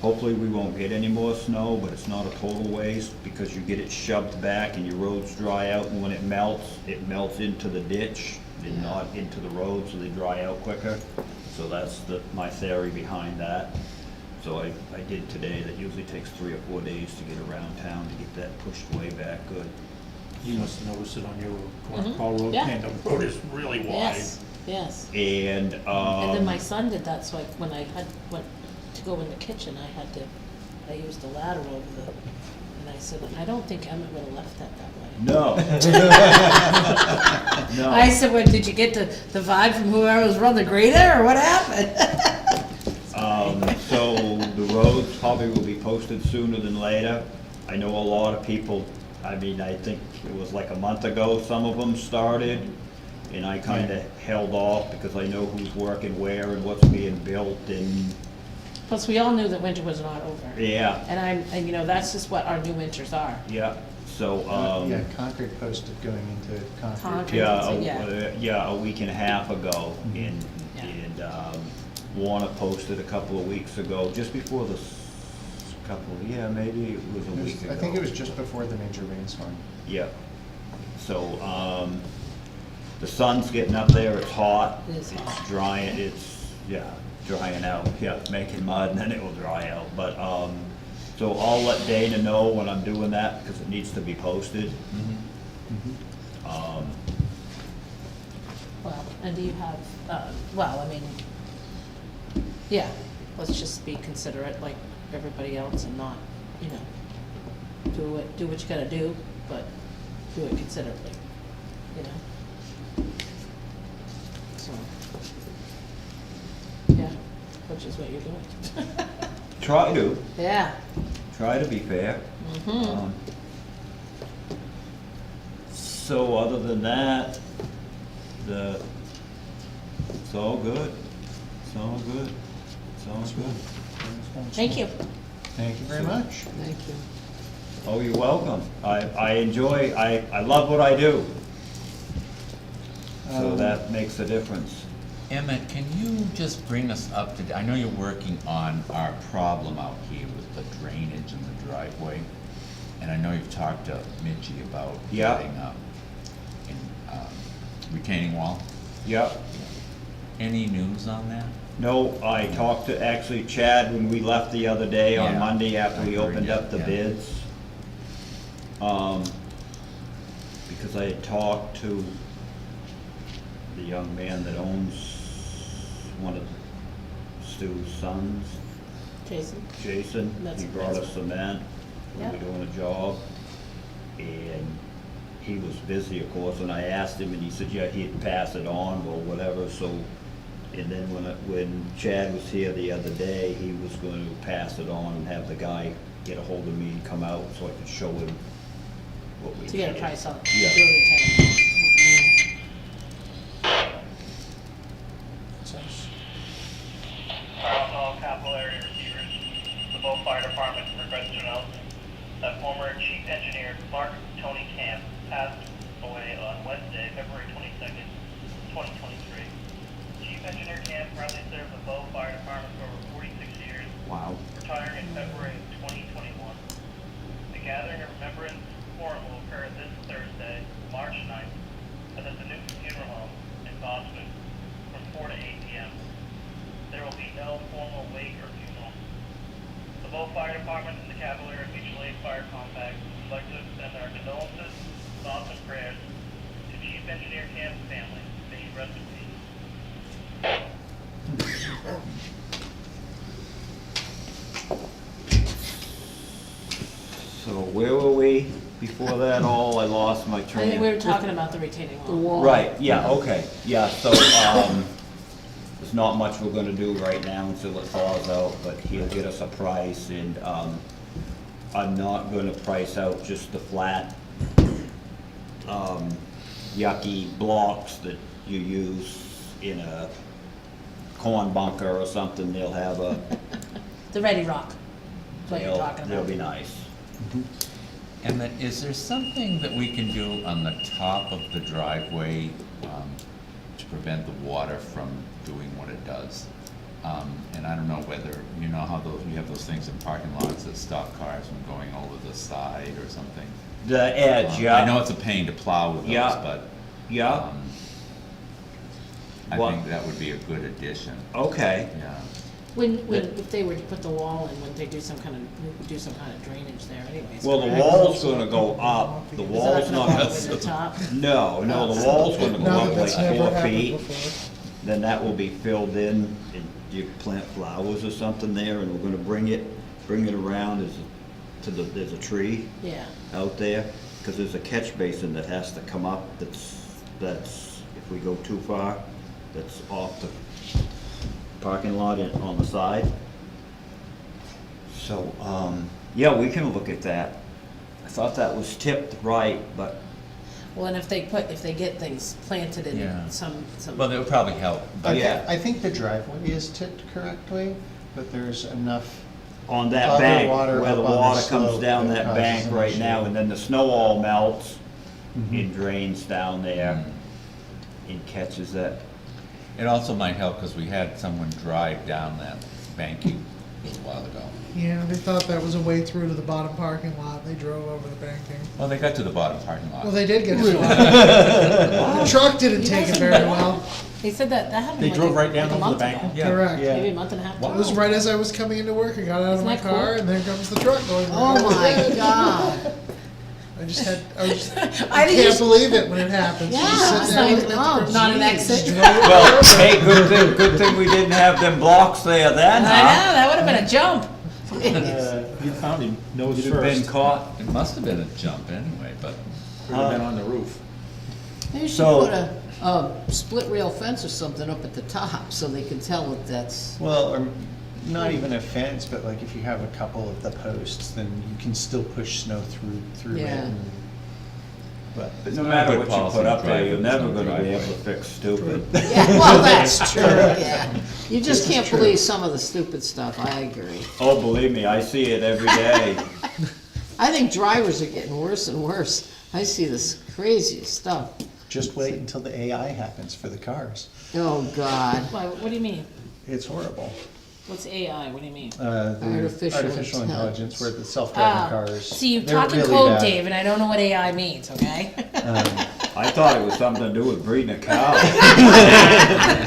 Hopefully, we won't get any more snow, but it's not a total waste because you get it shoved back and your roads dry out, and when it melts into the ditch and not into the road, so they dry out quicker. So that's my theory behind that. So I did today. That usually takes 3 or 4 days to get around town to get that pushed way back good. You must have noticed it on your Mhm. Call Road, Yeah. and the road is really wide. Yes, yes. And, And then my son did that, so when I went to go in the kitchen, I used the ladder over and I said, I don't think Emmett would have left that way. no. No. I said, well, did you get the vibe from whoever was running the grader, or what happened? So the roads probably will be posted sooner than later. I know a lot of people, I mean, I think it was like a month ago, some of them started, and I kinda held off because I know who's working where and what's being built, and, Plus, we all knew that winter was not over. yeah, And that's just what our new winters are. yeah, so, Yeah, Concord posted going into Concord. Concord. yeah, a week and a half ago, and, Yeah. Warner posted a couple of weeks ago, just before maybe it was a week ago. I think it was just before the major rainstorm. Yep. So, the sun's getting up there, it's hot. It is hot. It's drying, drying out, making mud, and then it will dry out. But, so I'll let Dana know when I'm doing that, because it needs to be posted. Well, and do you have, yeah, let's just be considerate like everybody else and not, do what you gotta do, but do it considerately, So, yeah, which is what you're doing. Try to be fair. Mhm. So other than that, it's all good. It's all good. It's all good. Thank you. Thank you very much. Thank you. Oh, you're welcome. I love what I do. So that makes a difference. Emmett, can you just bring us up to, I know you're working on our problem out here with the drainage in the driveway, and I know you've talked to Mitchie about Yeah. getting, retaining wall. Yep. Any news on that? No, I talked to actually Chad when we left the other day on Yeah. Monday after we I heard opened you, up the yeah. bids. Because I had talked to the young man that owns one of Stu's sons, Jason? Jason. That's- He brought us cement, we Yeah. were doing a job. And he was busy, of course, and I asked him and he said, yeah, he'd pass it on or whatever, so. And then when Chad was here the other day, he was going to pass it on and have the guy get a hold of me and come out so I could show him what we To get a did. price on it. Yeah. Do a retaining All capital area receivers, the Bow Fire Department requests to announce that former Chief Engineer Mark Tony Camp passed away on Wednesday, February 22nd, 2023. Chief Engineer Camp currently served the Bow Fire Department for over 46 years, Wow. retiring in February of 2021. The gathering of remembrance forum will occur this Thursday, March 9th, at the Newton Funeral Home in Boston from 4 to 8 p.m. There will be no formal wake or funeral. The Bow Fire Department and the Cavalier Mutual Aid Fire Compact would like to extend our condolences, thoughts, and prayers to Chief Engineer Camp's family. May he rest in peace. So where were we before that all? I lost my I train. think we were talking about the retaining wall. Wall. Right, yeah, okay, yeah, so, there's not much we're gonna do right now until it thaws out, but he'll get us a price, and, I'm not gonna price out just the flat, yucky blocks that you use in a corn bunker or something. They'll have a, The Ready Rock, is what you're talking they'll about. be nice. And then, is there something that we can do on the top of the driveway to prevent the water from doing what it does? And I don't know whether, you know how you have those things in parking lots that stop cars from going over the side or something? The edge, yeah. I know it's a pain to plow with those, Yeah. but Yeah, I What? think that would be a good addition, okay. yeah. If they were to put the wall in, wouldn't they do some kind of drainage there anyways? Well, the correct? wall's gonna go up, the Is wall's that not gonna go gonna, over the top? no, the wall's gonna go No, up like that's never 4 happened feet. before. Then that will be filled in, and you plant flowers or something there, and we're gonna bring it around there's a tree Yeah, out there, cause there's a catch basin that has to come up, that's, if we go too far, that's off the parking lot on the side. So, yeah, we can look at that. I thought that was tipped right, but, well, and if they get things planted in Yeah. some. Well, that would probably help, but Yeah. I think the driveway is tipped correctly, but there's enough, on that Other bank, water where the up on the water comes slope down that that causes bank an right now, issue. and then the snow all melts, Mhm. it drains down there, and catches it. it also might help, because we had someone drive down that banking a little while ago. Yeah, they thought that was a way through to the bottom parking lot. They drove over the banking. Well, they got to the bottom parking lot. Well, they did get to the bottom. The truck didn't You take guys it are very bad. well. He said that happened They like drove a- right down like a over the month banking? ago. Yeah. Correct. Yeah. Maybe a month and a half. It was right as I was coming into work. I got out of Isn't my that car, cool? and there comes the truck going. Oh my God. I I can't just- believe it when it happens. You just Yeah, sit it's there like, looking at the oh, curb. not an geez. exit. Well, hey, good thing we didn't have them blocks there then, I huh? know, that would have been a jump. You found him, nose You'd have been first. caught. It must have been a jump anyway, but Could have been on the roof. Maybe you should So- put a split rail fence or something up at the top so they can tell that that's, well, or not even a fence, but like if you have a couple of the posts, then you can still push snow through it. Yeah. and- But But no not a matter good what you policy put to up there, drive you're with never no gonna be driveway. able to fix stupid. yeah, well, that's true, yeah. You just can't believe some of the stupid stuff, I agree. Oh, believe me, I see it every day. I think drivers are getting worse and worse. I see this craziest stuff. Just wait until the AI happens for the cars. Oh, God. Why, what do you mean? It's horrible. What's AI, what do you mean? The Artificial intelligence, where the self-driving Oh, cars. see, you're they're talking really code, bad. Dave, and I don't know what AI means, okay? I thought it was something to do with breeding a cow.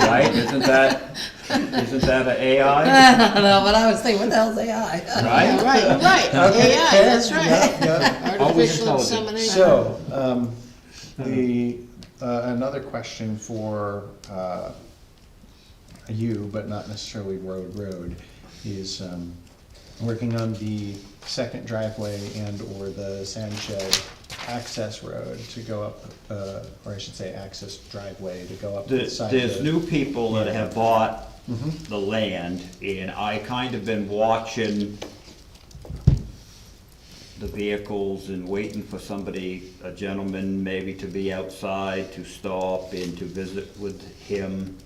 Right? Isn't that an AI? I don't know, but I was thinking, what the hell's AI? Right? Right, you're right, Okay, AI, fair. that's right. Yeah, Artificial insemination. So, another question for, you, but not necessarily Road, is, working on the second driveway and or the sand shed access road to go up, or I should say access driveway to go up the side of There's the- new people that have bought Mhm. the land, and I kind of been watching the vehicles and waiting for somebody, a gentleman maybe to be outside to stop and to visit with him.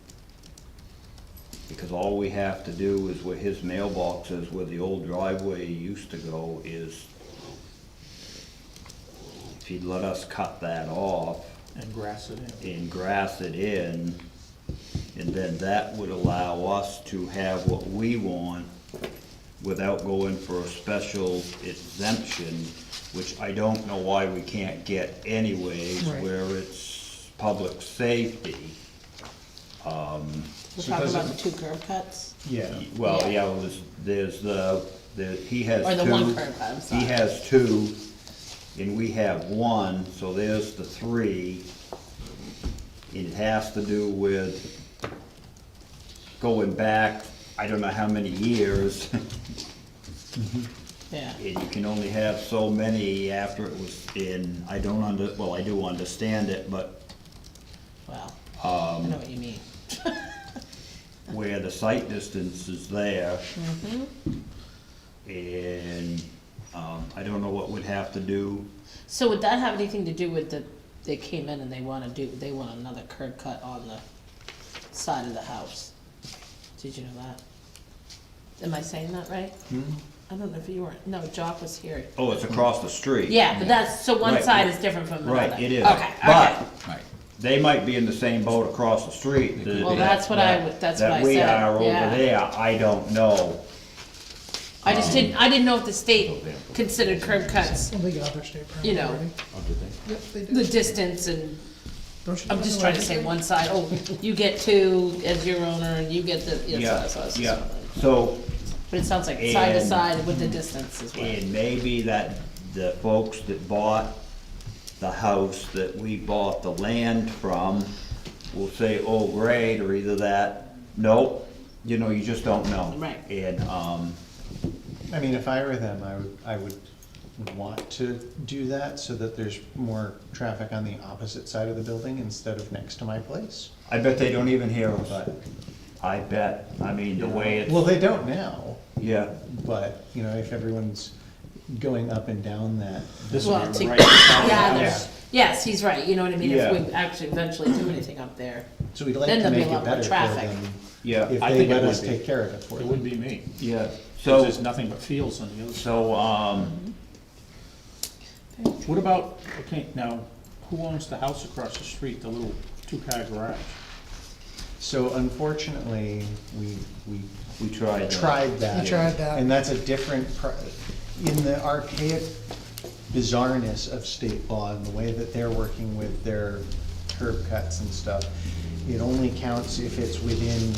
Because all we have to do is where his mailbox is, where the old driveway used to go, is if he'd let us cut that off And grass it in. and grass it in, and then that would allow us to have what we want without going for a special exemption, which I don't know why we can't get anyways, Right. where it's public safety. We're So talking does about it- the 2 curb cuts? Yeah, Well, Yeah. yeah, well, he has Or the two. 1 curb cut, I'm sorry. He has 2, and we have 1, so there's the 3. It has to do with going back, I don't know how many years, Yeah, and you can only have so many after it was in, I do understand it, but well, I Um, know what you mean. where the sight distance is there. Mm-hmm. And, I don't know what would have to do. So would that have anything to do with they came in and they want another curb cut on the side of the house? Did you know that? Am I saying that right? I don't know if you weren't, no, Jock was here. Oh, it's across the street. Yeah, but that's, so one Right. side is different from another. Right, it is. Okay, okay. But Right. they might be in the same boat across the street. Well, that's what I would- that's what I That we said, are over yeah. there, I don't know. I just I didn't know if the state considered curb cuts, Well, they got their state permit You know. already. Yep, they the did. distance and, Don't you I'm know just the trying to say legislature? one side, oh, you get 2 as your owner and you get the, Yeah, so I was just yeah. wondering. So, But it sounds like side to And- side with the distance as well. and maybe that the folks that bought the house that we bought the land from will say, oh, great, or either that, nope, you know, you just don't know. Right. And, I mean, if I were them, I would want to do that so that there's more traffic on the opposite side of the building instead of next to my place. I bet they don't even hear us. But, I bet, I mean, the way it's, well, they don't now, yeah. but, you know, if everyone's going up and down that. This Well, would to be right. beside the gather, house. yes, he's right, you know what I mean, Yeah. if we actually eventually do anything up there. So we'd like Then to there'll be make a it lot more better for traffic. them Yeah, if I they think it let would us be. take care of it for It them. would be me. yeah. 'Cause So, there's nothing but fields on the other side. so, What about, okay, now, who owns the house across the street, the little 2-car garage? So unfortunately, we we tried. tried that. We tried that. And that's a different, in the archaic bizarreness of state law and the way that they're working with their curb cuts and stuff, it only counts if it's within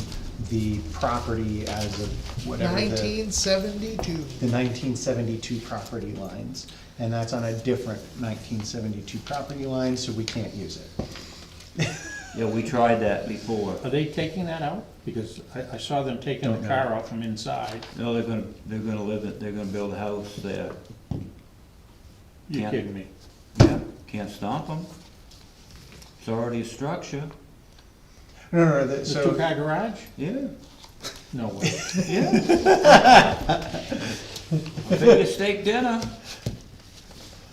the property as of whatever the 1972. 1972 property lines. And that's on a different 1972 property line, so we can't use it. Yeah, we tried that before. Are they taking that out? Because I saw them taking Don't the know. car out from inside. No, they're gonna live it, they're gonna build a house there. You're Yeah. kidding me? Yeah, can't stop them. It's already a structure. No, The so, 2-car garage? Yeah. No way. Big steak dinner.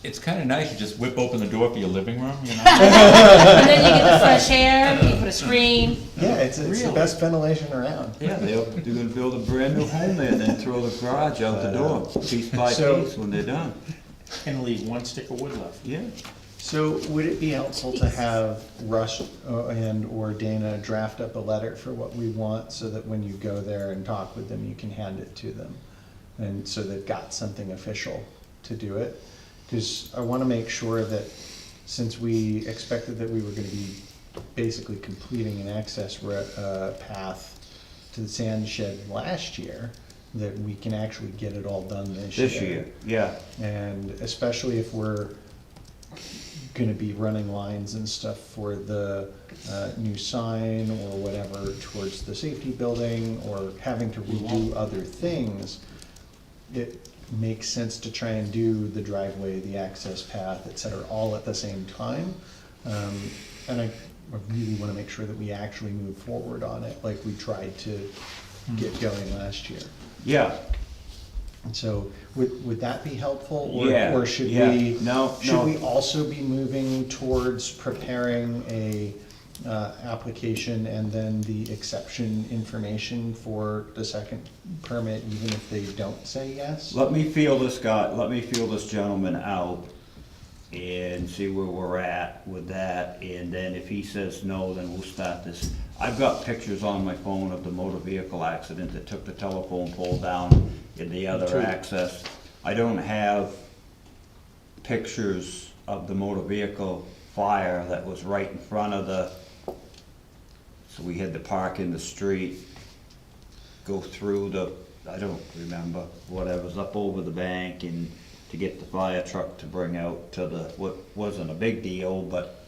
It's kinda nice, you just whip open the door for your living room, you know? And then you get the fresh air, you put a screen, yeah, it's the Really? best ventilation around. Yeah, they're gonna build a brand new home there, then throw the garage out the door, piece by So- piece when they're done. And leave 1 stick of wood left. Yeah. So would it be helpful to have Russ and or Dana draft up a letter for what we want so that when you go there and talk with them, you can hand it to them? And so they've got something official to do it? Because I want to make sure that since we expected that we were gonna be basically completing an access path to the sand shed last year, that we can actually get it all done this year. This year, yeah. And especially if we're gonna be running lines and stuff for the new sign or whatever towards the safety building, or having to redo other things, it makes sense to try and do the driveway, the access path, et cetera, all at the same time. And I really wanna make sure that we actually move forward on it like we tried to get going last year. Yeah, And so, would that be helpful? Yeah, Or should yeah. we? No, Should no. we also be moving towards preparing a, application and then the exception information for the second permit, even if they don't say yes? let me feel this gentleman out and see where we're at with that, and then if he says no, then we'll start this. I've got pictures on my phone of the motor vehicle accident that took the telephone pole down in the other access. I don't have pictures of the motor vehicle fire that was right in front of the, so we had to park in the street, go through the, I don't remember, whatever's up over the bank, and to get the fire truck to bring out to the, what wasn't a big deal, but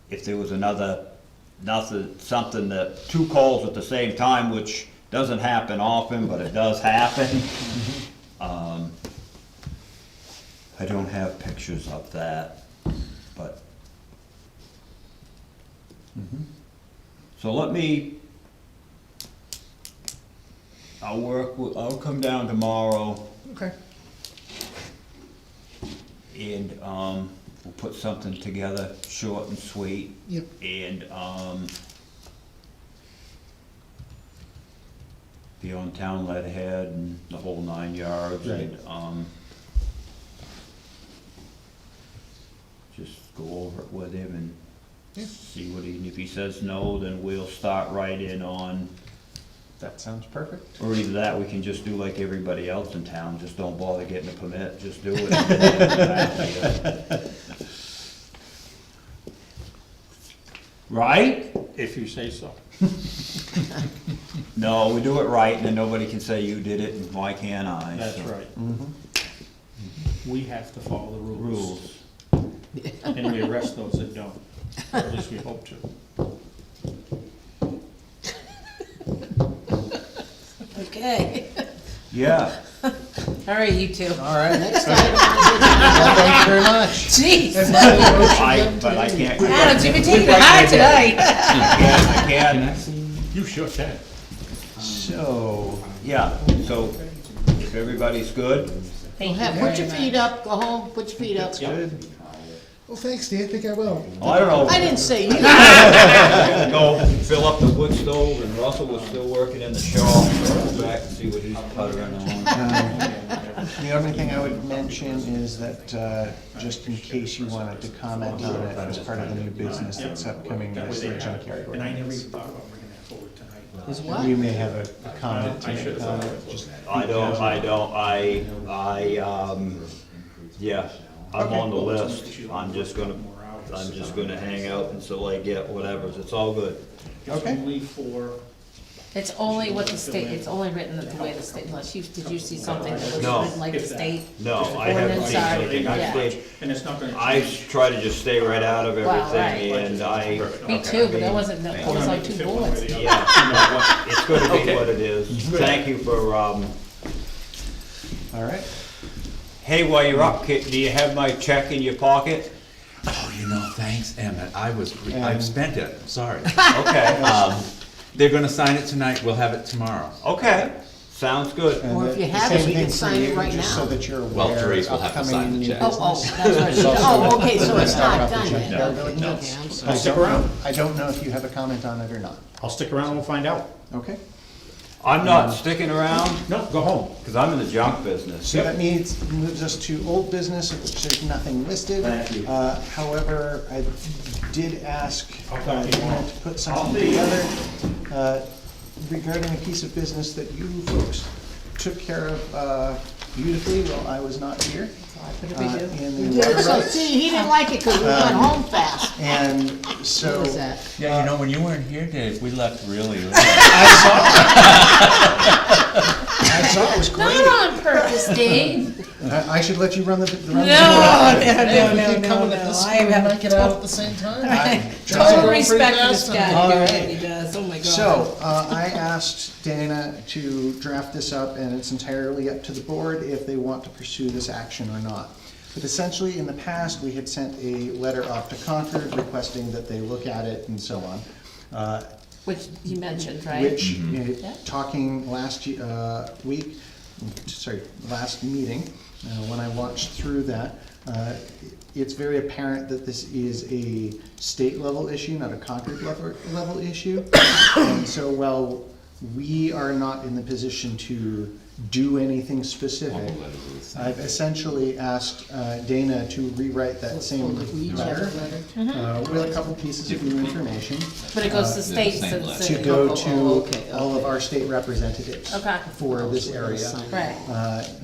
if there was something that, 2 calls at the same time, which doesn't happen often, but it does happen. I don't have pictures of that, but. So I'll come down tomorrow Okay. and, we'll put something together, short and sweet. Yep. And, be on town letterhead and the whole 9 yards, and, just go over it with him and Yeah. see what if he says no, then we'll start right in on, That sounds perfect. or either that, we can just do like everybody else in town, just don't bother getting a permit, just do it. Right? If you say so. No, we do it right, and then nobody can say you did it, and why can't I? That's So, right. We have to follow the rules. Rules. And we arrest those that don't, or at least we hope to. Okay. Yeah, All right, you two. All right, Next item on well, thank you very much. Jeez. but I can't. Adams, you've been taking it hard tonight. I can't, You sure can. So, yeah, so if everybody's good, Thank the, you put very your much. feet up, go home, put your feet up. good. Well, thanks, Steve. I think I will. I don't know. I didn't say you. I'm gonna go fill up the wood stove, and Russell was still working in the shop, so I'll go back and see what he's puttering on. The only thing I would mention is that, just in case you wanted to comment on it as part of the new business that's upcoming, is the junkyard And I never ordinance. even thought about bringing that forward tonight. Is what? You may have a comment to I should've make thought on of it, it. just. Yeah, I'm on the list, I'm just gonna hang out until I get whatever's, it's all good. Okay. Only for, It's only what the state, it's only written the way the state, unless you, did you see something that was No. written like the state? No, I haven't Ordinance seen are- anything, yeah. I stayed, and it's not gonna I change. try to just stay right out of Well, everything, right. and I, Me too, but that wasn't, that was like 2 bullets. yeah, it's gonna be what it is. Thank you for, All right. hey, while you're up, Kit, do you have my check in your pocket? Oh, thanks, Emmett, I've And- spent it, sorry. Okay, They're gonna sign it tonight, we'll have it tomorrow. okay, sounds good. And Or if the you have same it, we thing can for sign it you, right just now. so that you're Well, aware, Therese will have to sign upcoming the new check. business. Oh, that's right. There's also Oh, okay, so it's start not off the done yet. junkyard Okay, ordinance. I'm I sorry. Stick don't around. know- I don't know if you have a comment on it or not. I'll stick around and we'll find out. Okay. I'm not sticking around, No, go home. because I'm in the junk business. So that moves us to old business, of which there's nothing listed. Thank you. However, I did ask I'll talk to you tomorrow. to put something together regarding a piece of business that you folks took care of beautifully while I was not here. What did we do? in the water So rights. see, he didn't like it because we went home fast. And What so, was that? Yeah, you know, when you weren't here, Dave, we left really early. I saw it was great. Not on purpose, Dave. I should let you run the. No, no, If we no, keep no, coming no, at this I speed, we have might get out at the same time. total respect for this guy, All he right. really does, oh my god. So, I asked Dana to draft this up, and it's entirely up to the board if they want to pursue this action or not. But essentially, in the past, we had sent a letter off to Concord requesting that they look at it and so on. Which you mentioned, right? Which, Yeah. talking last week, sorry, last meeting, when I watched through that, it's very apparent that this is a state level issue, not a Concord level issue. And so while we are not in the position to do anything specific, I've essentially asked Dana to rewrite that same letter with a couple pieces of new information But it goes to state same instead of letter. to city. go okay, to all of our state representatives Okay. for this area. Right.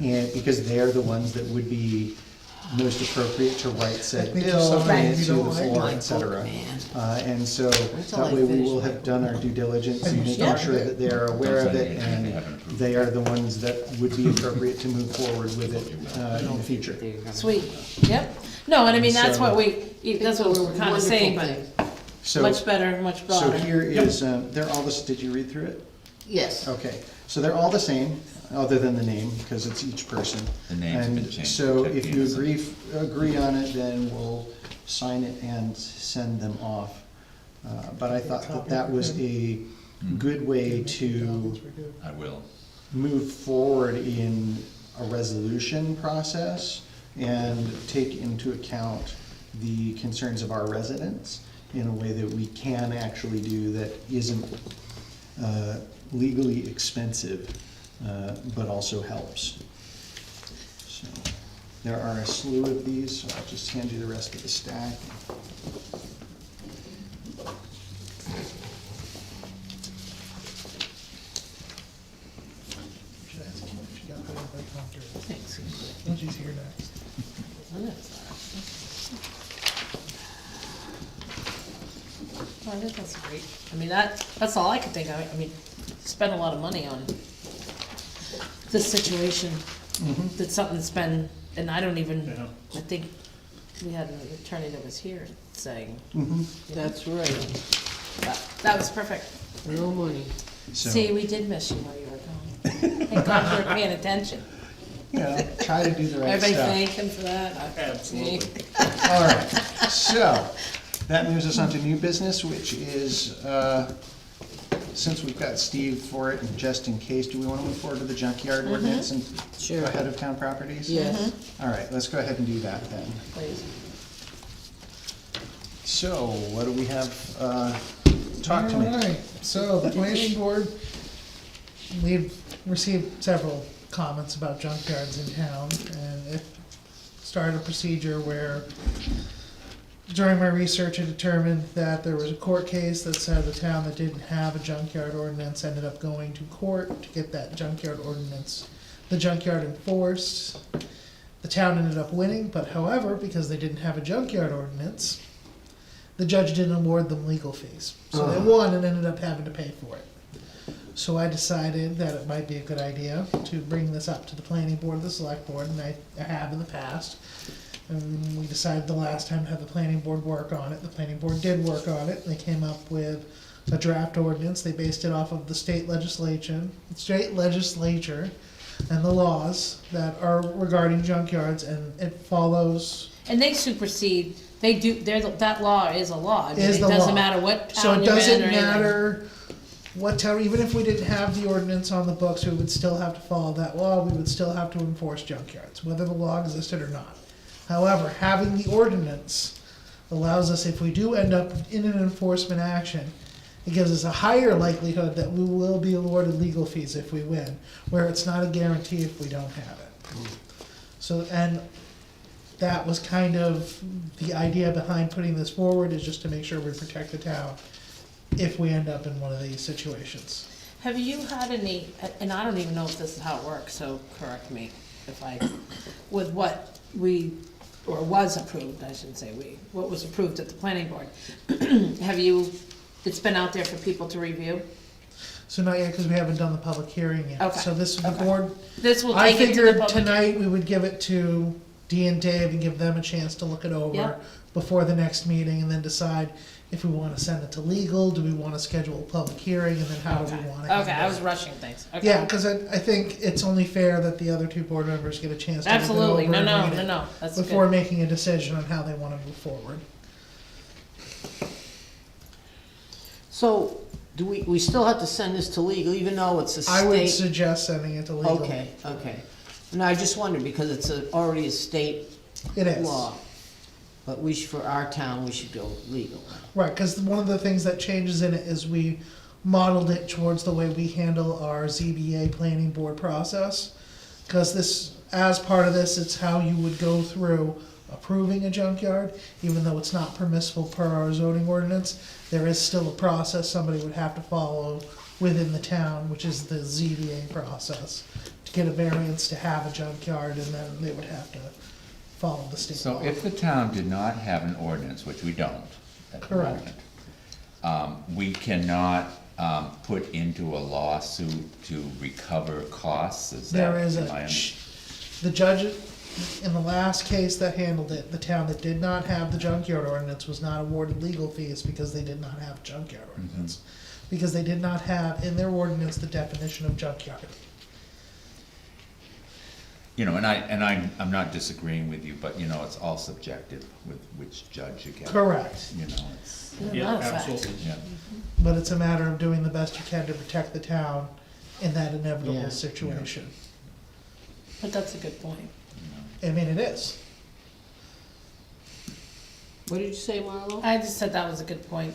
And because they're the ones that would be most appropriate to write said Think of bill, something bring it you to the don't like. floor, et cetera. And so till I that way we finish will my have done our due diligence and making Yeah. sure that they are aware of it They and haven't approved. they are the ones that would be appropriate to move forward with it in the future. Sweet, yep. No, and I mean, that's So- what that's what we were kinda saying, but So, much better, much so broader. here is, they're all this, did you read through it? Yes. Okay, so they're all the same, other than the name, because it's each person. The name's been And changed so to if you Jackie's. agree on it, then we'll sign it and send them off. But I thought that that was a good way to I will. move forward in a resolution process and take into account the concerns of our residents in a way that we can actually do that isn't legally expensive, but also helps. So, there are a slew of these, so I'll just hand you the rest of the stack. Should ask him if she got hired by Concord. Thanks. When she's here next. Oh, I think that's great. I mean, that's all I could think of. I mean, spend a lot of money on this situation. That's something that's been, and I don't even, Yeah. I think we had an attorney that was here saying, That's right. that was perfect. No money. So, See, we did miss you while you were gone. Thank God you were paying attention. you know, try to do the right Everybody stuff. thank him for that. Absolutely. All right, so, that moves us on to new business, which is, since we've got Steve for it, and just in case, do we wanna move forward to the junkyard ordinance and Sure. ahead of town properties? Yes. All right, let's go ahead and do that then. Please. So, what do we have, talk to me. Alright, so the planning board, we've received several comments about junkyards in town, and it started a procedure where during my research, I determined that there was a court case that said the town that didn't have a junkyard ordinance ended up going to court to get that junkyard ordinance, the junkyard enforced. The town ended up winning, but however, because they didn't have a junkyard ordinance, the judge didn't award them legal fees. So they won and ended up having to pay for it. So I decided that it might be a good idea to bring this up to the planning board, the select board, and I have in the past. And we decided the last time to have the planning board work on it. The planning board did work on it. They came up with a draft ordinance. They based it off of the state legislature and the laws that are regarding junkyards, and it follows. And they supersede, that law is a law. I mean, Is it the doesn't law. matter what So town it you're in or doesn't anything. matter what town, even if we didn't have the ordinance on the books, we would still have to follow that law. We would still have to enforce junkyards, whether the law existed or not. However, having the ordinance allows us, if we do end up in an enforcement action, it gives us a higher likelihood that we will be awarded legal fees if we win, where it's not a guarantee if we don't have it. So, and that was kind of the idea behind putting this forward, is just to make sure we protect the town if we end up in one of these situations. Have you had any, and I don't even know if this is how it works, so correct me if with what or was approved, I shouldn't say we, what was approved at the planning board. It's been out there for people to review? So not yet, because we haven't done the public hearing yet. Okay, So this, the okay. board, This will I take it to the figured public. tonight we would give it to Dee and Dave and give them a chance to look it over Yep. before the next meeting, and then decide if we wanna send it to legal, do we wanna schedule a public hearing, and then how do we Okay, wanna okay, I handle was it? rushing things, okay. Yeah, cause I think it's only fair that the other two board members get a chance to look it over Absolutely, no, and no, read no, it no, that's good. before making a decision on how they wanna move forward. So, do we still have to send this to legal, even though it's a state? I would suggest sending it to legal. Okay, okay. No, I just wondered, because it's already a state It is. law. But for our town, we should go legal. Right, because one of the things that changes in it is we modeled it towards the way we handle our ZBA planning board process. Because this, as part of this, it's how you would go through approving a junkyard, even though it's not permissible per our zoning ordinance. There is still a process somebody would have to follow within the town, which is the ZBA process, to get a variance to have a junkyard, and then they would have to follow the state So law. if the town did not have an ordinance, which we don't at the Correct. moment, we cannot, put into a lawsuit to recover costs, is that? There is am I the judge, in the last case that handled it, the town that did not have the junkyard ordinance was not awarded legal fees because they did not have a junkyard ordinance. Because they did not have in their ordinance the definition of junkyard. You know, and I'm not disagreeing with you, but you know, it's all subjective with which judge you get. Correct. You know, it's, Yeah, Not a fact. absolutely. yeah. But it's a matter of doing the best you can to protect the town in that Yeah. inevitable situation. But that's a good point. I mean, it is. What did you say, Marlo? I just said that was a good point.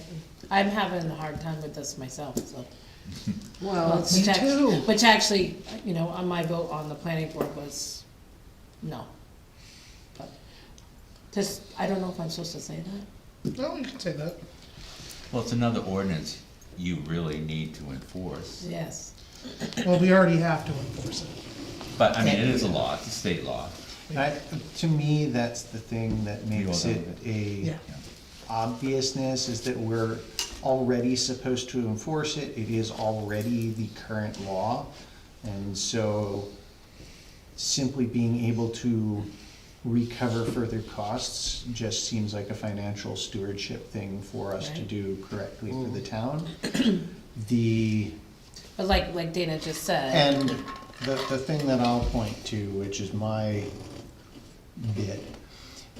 I'm having a hard time with this myself, so. Well, Me too. Which actually, you know, on my vote on the planning board was no. But, just, I don't know if I'm supposed to say that. No, you can say that. Well, it's another ordinance you really need to enforce. Yes. Well, we already have to enforce it. But, I mean, it is a law, it's a state law. To me, that's the thing that makes all it done with Yeah. obviousness, is that we're already supposed to enforce it. It is already the current law. And so simply being able to recover further costs just seems like a financial stewardship thing for us to Right. do correctly for the Mm. town. The, But like Dana just said. and the thing that I'll point to, which is my bit,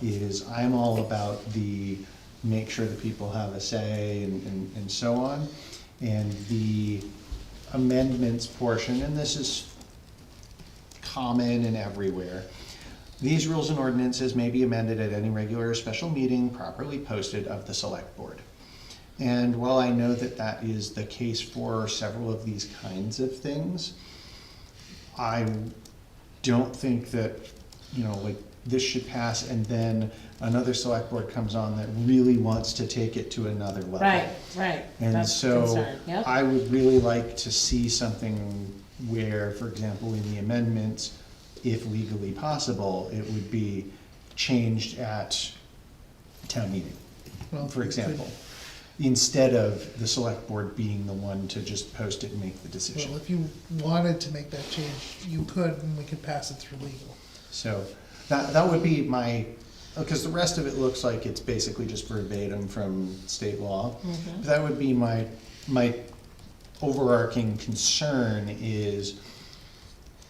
is I'm all about the make sure that people have a say and so on. And the amendments portion, and this is common and everywhere. These rules and ordinances may be amended at any regular or special meeting properly posted of the select board. And while I know that that is the case for several of these kinds of things, I don't think that, you know, like, this should pass and then another select board comes on that really wants to take it to another level. Right, And that's the so concern, yep. I would really like to see something where, for example, in the amendments, if legally possible, it would be changed at town meeting, Well, for we example. could- Instead of the select board being the one to just post it and make the decision. Well, if you wanted to make that change, you could, and we could pass it through legal. So that would be my, because the rest of it looks like it's basically just verbatim from state law. That would be my overarching concern is,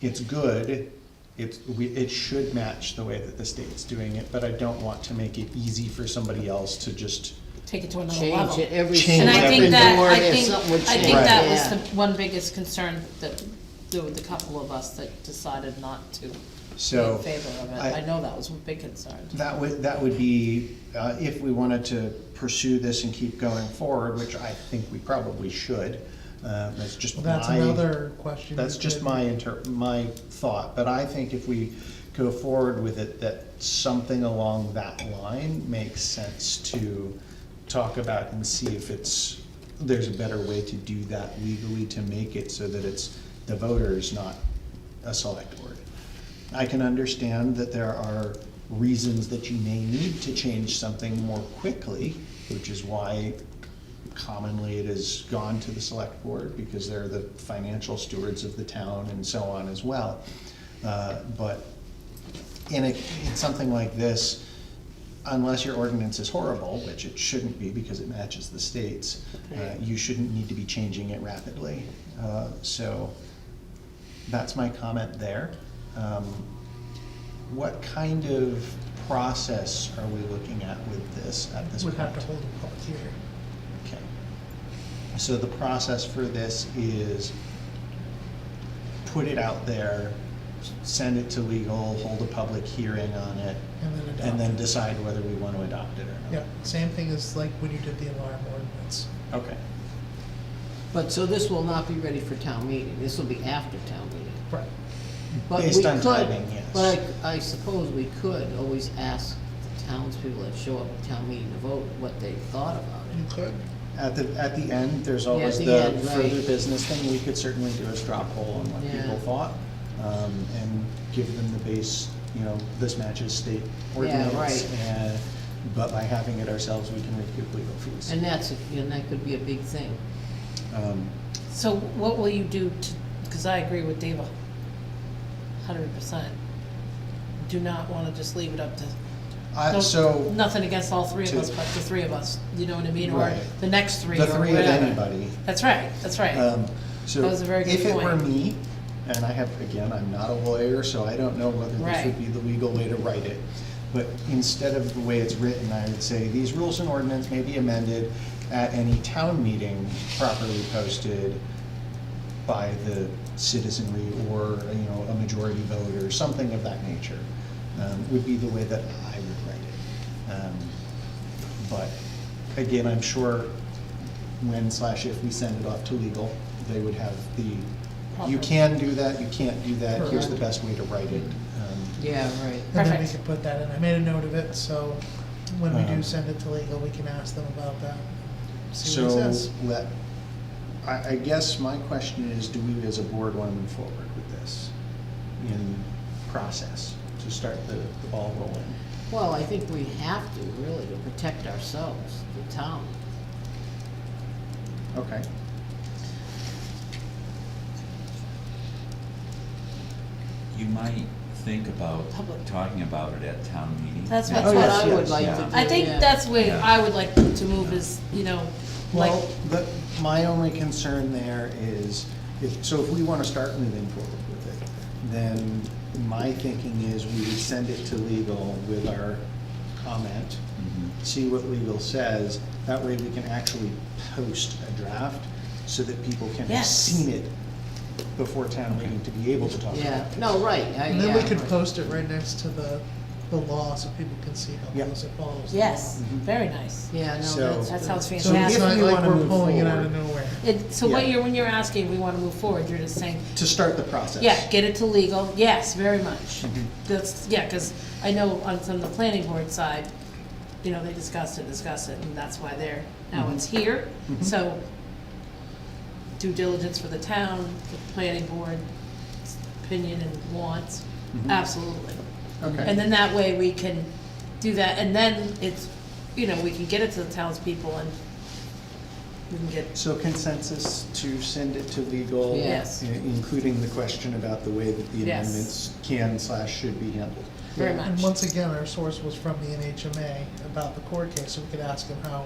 it's good, it should match the way that the state's doing it, but I don't want to make it easy for somebody else to just, Take it to another level. change it every Change And I every think that, board I if think, something would I think change. that Right. was Yeah. the one biggest concern that there were the couple of us that decided not to be so. in favor of it. I- I know that was a big concern. That would be, if we wanted to pursue this and keep going forward, which I think we probably should. That's just Well, that's my- another question. That's you just could- my thought, but I think if we go forward with it, that something along that line makes sense to talk about and see if there's a better way to do that legally to make it so that it's the voters, not a select board. I can understand that there are reasons that you may need to change something more quickly, which is why commonly it has gone to the select board, because they're the financial stewards of the town and so on as well. But in something like this, unless your ordinance is horrible, which it shouldn't be because it matches the state's, you shouldn't need to be changing it rapidly. So that's my comment there. What kind of process are we looking at with this at this We'd point? have to hold a public hearing. Okay. So the process for this is put it out there, send it to legal, hold a public hearing on it, And then adopt and then it. decide whether we want to adopt it or not. Yeah, same thing as like when you did the alarm ordinance. Okay. But, so this will not be ready for town meeting, this will be after town meeting. Right. But Based we on could- timing, yes. But I suppose we could always ask the townspeople that show up at town meeting to vote what they thought about You it. could. At the end, there's always the the end, right. further business thing. We could certainly do a straw poll on what Yeah. people thought, and give them the base, this matches state Yeah, ordinance. right. But by having it ourselves, we can recoup legal fees. And that could be a big thing. So what will you do to, because I agree with Dave 100%. Do not want to just leave it up to, no, So, nothing against all three of to- us, but the three of us, you know what I mean? Or Right. the next three the or three of whatever. anybody. That's right, that's right. So That was a very good if it were point. me, and I'm not a lawyer, so I don't know whether this Right. would be the legal way to write it. But instead of the way it's written, I would say, these rules and ordinance may be amended at any town meeting properly posted by the citizenry or, a majority vote or something of that nature, would be the way that I would write it. But again, I'm sure when/if we send it off to legal, they would have you Proper. can do that, you can't do that, here's the Correct. best way to write it. Yeah, right. And then we Perfect. could put that in. I made a note of it, so when we do Um, send it to legal, we can ask them about that. See what So it says. I guess my question is, do we as a board want to move forward with this in process to start the ball rolling? Well, I think we have to, really, to protect ourselves, the town. Okay. You might think about Public. talking about it at town meeting. That's That's what what yes, I would yes, like yeah. to do, I think yeah. that's where Yeah. I would like to move is, like, Well, my only concern there is, if we want to start moving forward with it, then my thinking is we would send it to legal with our comment, see what legal says, that way we can actually post a draft so that people can have Yes. seen it before town meeting to be able to talk about Yeah, it. no, right, And then we could right. post it right next to the law so people can see how Yep. close it follows. the yes, law. very nice. Yeah, no, So- that's. That sounds So it's fantastic. not you like wanna we're move pulling it out of forward. nowhere. So Yeah. when you're asking, we want to move forward, you're just saying, To start the process. yeah, get it to legal, yes, very much. Mhm. That's, yeah, because I know on some of the planning board side, they discuss it, and that's why now it's here. Mhm. So due diligence for the town, the planning board, opinion and wants, Mhm. absolutely. Okay. And then that way we can do that, and then it's, we can get it to the townspeople and we can get, So consensus to send it to legal? Yes. Including the question about the way that the Yes. amendments can/should be handled. very Yeah. And much. once again, our source was from the NHMA about the court case, so we could ask him how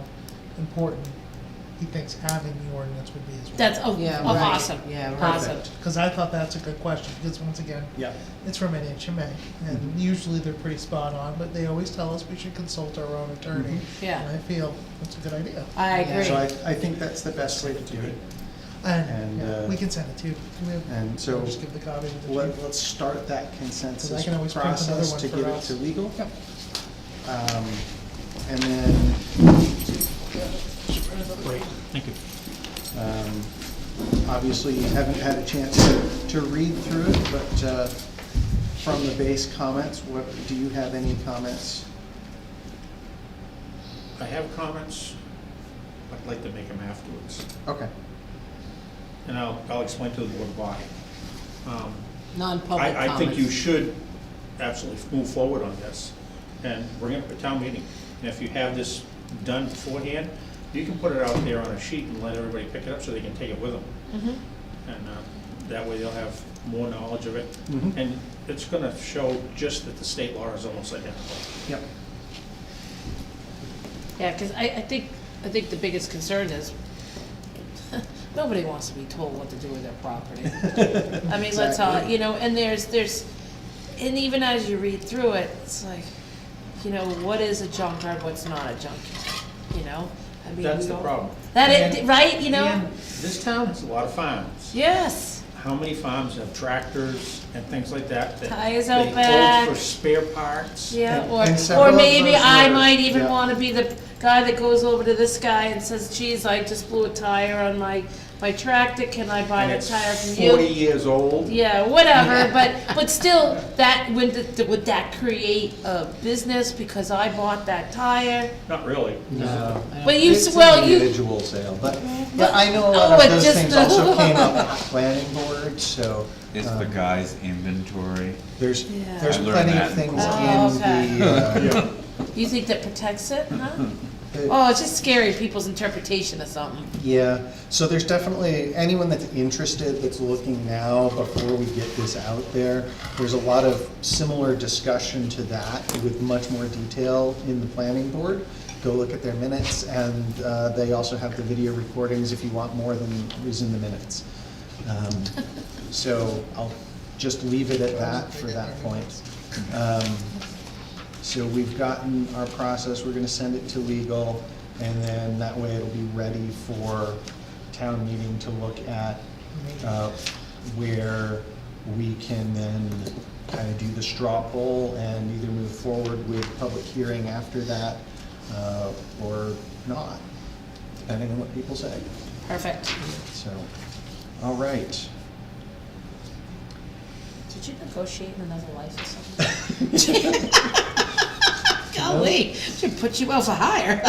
important he thinks having the ordinance would be as well. That's, Yeah, right. awesome, Yeah, right. awesome. Because I thought that's a good question, because once again, Yeah. it's from NHMA, and Mhm. usually they're pretty spot on, but they always tell us we should consult our own attorney. Yeah. And I feel that's a good idea. I Yeah. agree. So I think that's the best way to do it. And, And, yeah, we can send it to you. and so Just give the copy to the chief. Let's start that consensus 'Cause I can always print another process one to for give it us. to legal. Yep. And then, Great, thank you. obviously you haven't had a chance to read through it, but from the base comments, do you have any comments? I have comments, I'd like to make them afterwards, Okay. and I'll explain to the board why. Non-public comments. I think you should absolutely move forward on this. and bring it to town meeting. And if you have this done beforehand, you can put it out there on a sheet and let everybody pick it up so they can take it with them. And that way they'll have more knowledge of it. And it's gonna show just that the state law is almost identical. Yep. Yeah, because I think the biggest concern is, nobody wants to be told what to do with their property. I mean, let's all, Exactly. you know, and there's, and even as you read through it, it's like, you know, what is a junkyard, what's not a junkyard, you know? I mean, That's we the don't- problem. That it, right, you know? And this town has a lot of farms. Yes, How many farms have tractors and things like that? That Tires out they hold back. for spare parts? yeah, And several or of maybe those I were- might even yeah. wanna be the guy that goes over to this guy and says, geez, I just blew a tire on my tractor, can I buy And the it's tire from you? 40 years old. Yeah, whatever, but still, that, would that create a business because I bought that tire? Not really. No. But you, It's an well, you, individual sale, but I know a lot Oh, of but those just things the- also came up at the planning board, so. It's the guy's inventory. There's, Yeah. there's I learned plenty that of in things Oh, okay. in the, you think that protects it, huh? the- Oh, it's just scary, people's interpretation of something. yeah, so there's definitely, anyone that's interested, that's looking now before we get this out there, there's a lot of similar discussion to that with much more detail in the planning board. Go look at their minutes, and they also have the video recordings if you want more than is in the minutes. So I'll just leave it at that for that point. So we've gotten our process, we're gonna send it to legal, and then that way it'll be ready for town meeting to look at, where we can then kind of do the straw poll and either move forward with public hearing after that, or not, depending on what people say. Perfect. So, all right. Did you negotiate another life or something? Golly, should put you out for hire.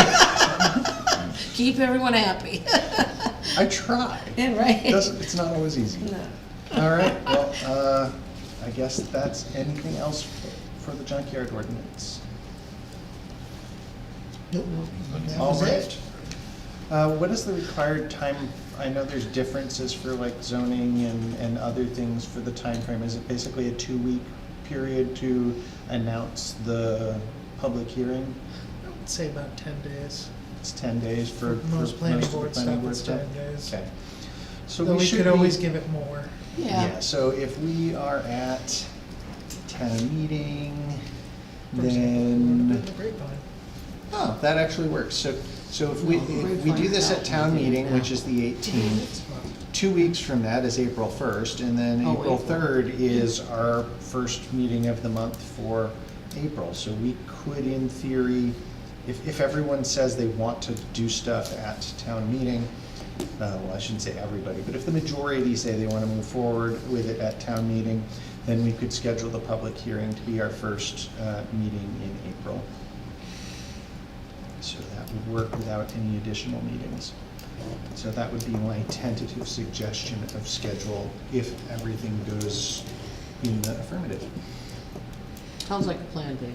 Keep everyone happy. I try. Yeah, right. It's not always easy. No. All right, well, I guess that's anything else for the junkyard ordinance. Nope. That All was right. it. What is the required time? I know there's differences for like zoning and other things for the time frame. Is it basically a 2-week period to announce the public hearing? I would say about 10 days. It's 10 days for Most planning of the board planning stuff, board it's stuff? 10 days. Okay. So Though we we should could always be- give it more. Yeah, so if we are at town meeting, For example, then, the grapevine. oh, that actually works. So if we do this at town meeting, which is the 18th, 2 weeks from that is April 1st, and then Oh, April April. 3rd is our first meeting of the month for April. So we could, in theory, if everyone says they want to do stuff at town meeting, well, I shouldn't say everybody, but if the majority say they want to move forward with it at town meeting, then we could schedule the public hearing to be our first meeting in April. So that would work without any additional meetings. So that would be my tentative suggestion of schedule if everything goes in the affirmative. Sounds like a plan, Dave.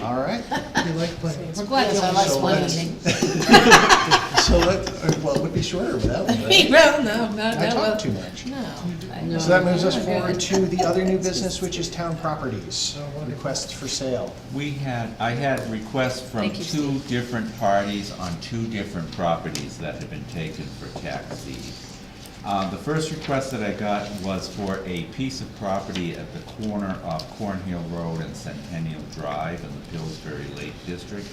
All right. You like playing. We're glad you Yes, I all like So like let's- So well, it would be shorter without me, right? No, I talk too much. No. So that moves us forward to the other new business, which is town properties, wonderful. requests for sale. I had requests from Thank you, two Steve. different parties on two different properties that had been taken for tax deed. The first request that I got was for a piece of property at the corner of Cornhill Road and Centennial Drive in the Pillsbury Lake District.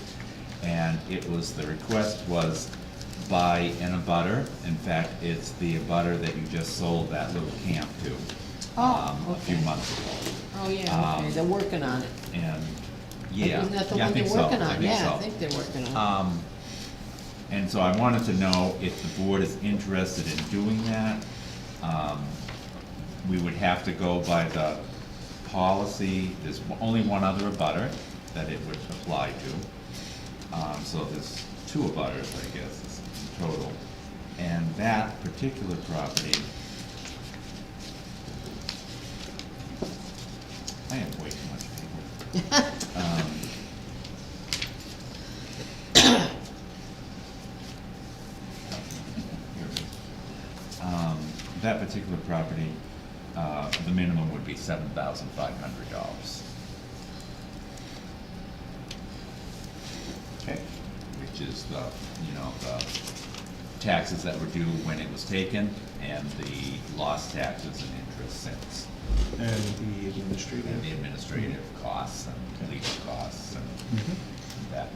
And the request was by an abutter. In fact, it's the abutter that you just sold that little camp to a few months ago. Oh, yeah, okay, they're working on it. And, yeah. Isn't that the yeah, I one they're think so. working on? Yeah, so. I think they're working on it. And so I wanted to know if the board is interested in doing that. We would have to go by the policy, there's only one other abutter that it would apply to. So there's two abutters, I guess, in total. And that particular property, I have way too much paper. that particular property, the minimum would be $7,500. Okay. Which is the, the taxes that were due when it was taken, and the lost taxes and interest since, And the administrative. and the administrative costs and legal costs and that.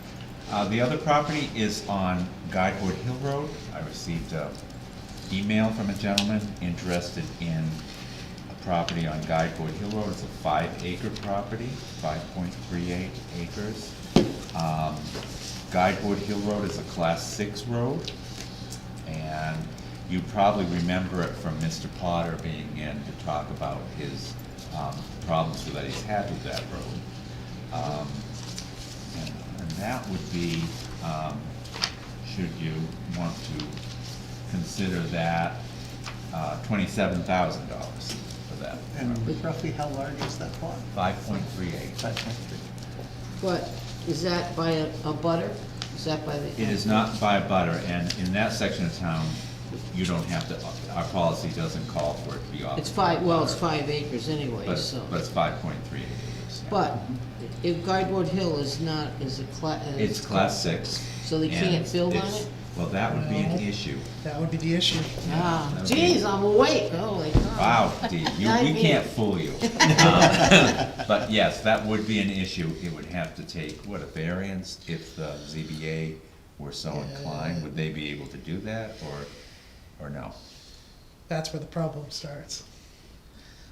The other property is on Guidewood Hill Road. I received a email from a gentleman interested in a property on Guidewood Hill Road. It's a 5-acre property, 5.38 acres. Guidewood Hill Road is a Class 6 road, and you probably remember it from Mr. Potter being in to talk about his problems that he's had with that road. And that would be, should you want to consider that, $27,000 for that. And roughly how large is that plot? 5.38. 5.3. But is that by a butter? Is that by the? It is not by a butter, and in that section of town, you don't have to, our policy doesn't call for it to be off. It's 5 acres anyway, But, so. but it's 5.38 acres. Yeah. But if Guidewood Hill is not, is a It's Class 6. So they can't and build on it's- it? Well, that would be an No. issue. That would be the issue. Ah, that would be- geez, I'm awake, holy cow. Wow, Dee, we Nightmare. can't fool you. But yes, that would be an issue. It would have to take, what, a variance if the ZBA were so inclined? Would they be able to do that, or no? That's where the problem starts.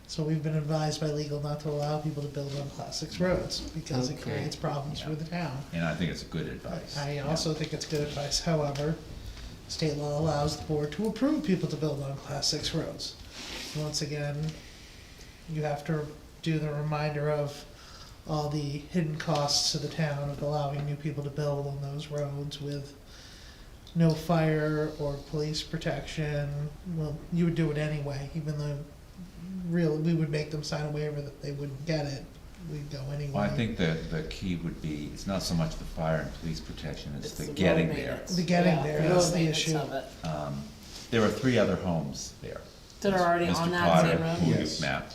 So we've been advised by legal not to allow people to build on Class 6 roads because it Okay. creates problems for the town. And I think it's good advice. I also think it's good advice, however, state law allows the board to approve people to build on Class 6 roads. Once again, you have to do the reminder of all the hidden costs to the town of allowing new people to build on those roads with no fire or police protection. Well, you would do it anyway, even though really, we would make them sign a waiver that they wouldn't get it, we'd go anyway. Well, I think the key would be, it's not so much the fire and police protection, it's the road getting there. maintenance. The getting Yeah, there, road that's the maintenance issue. of it. There are 3 other homes there. That are already on that same road? Mr. Potter, who Yes. you've mapped,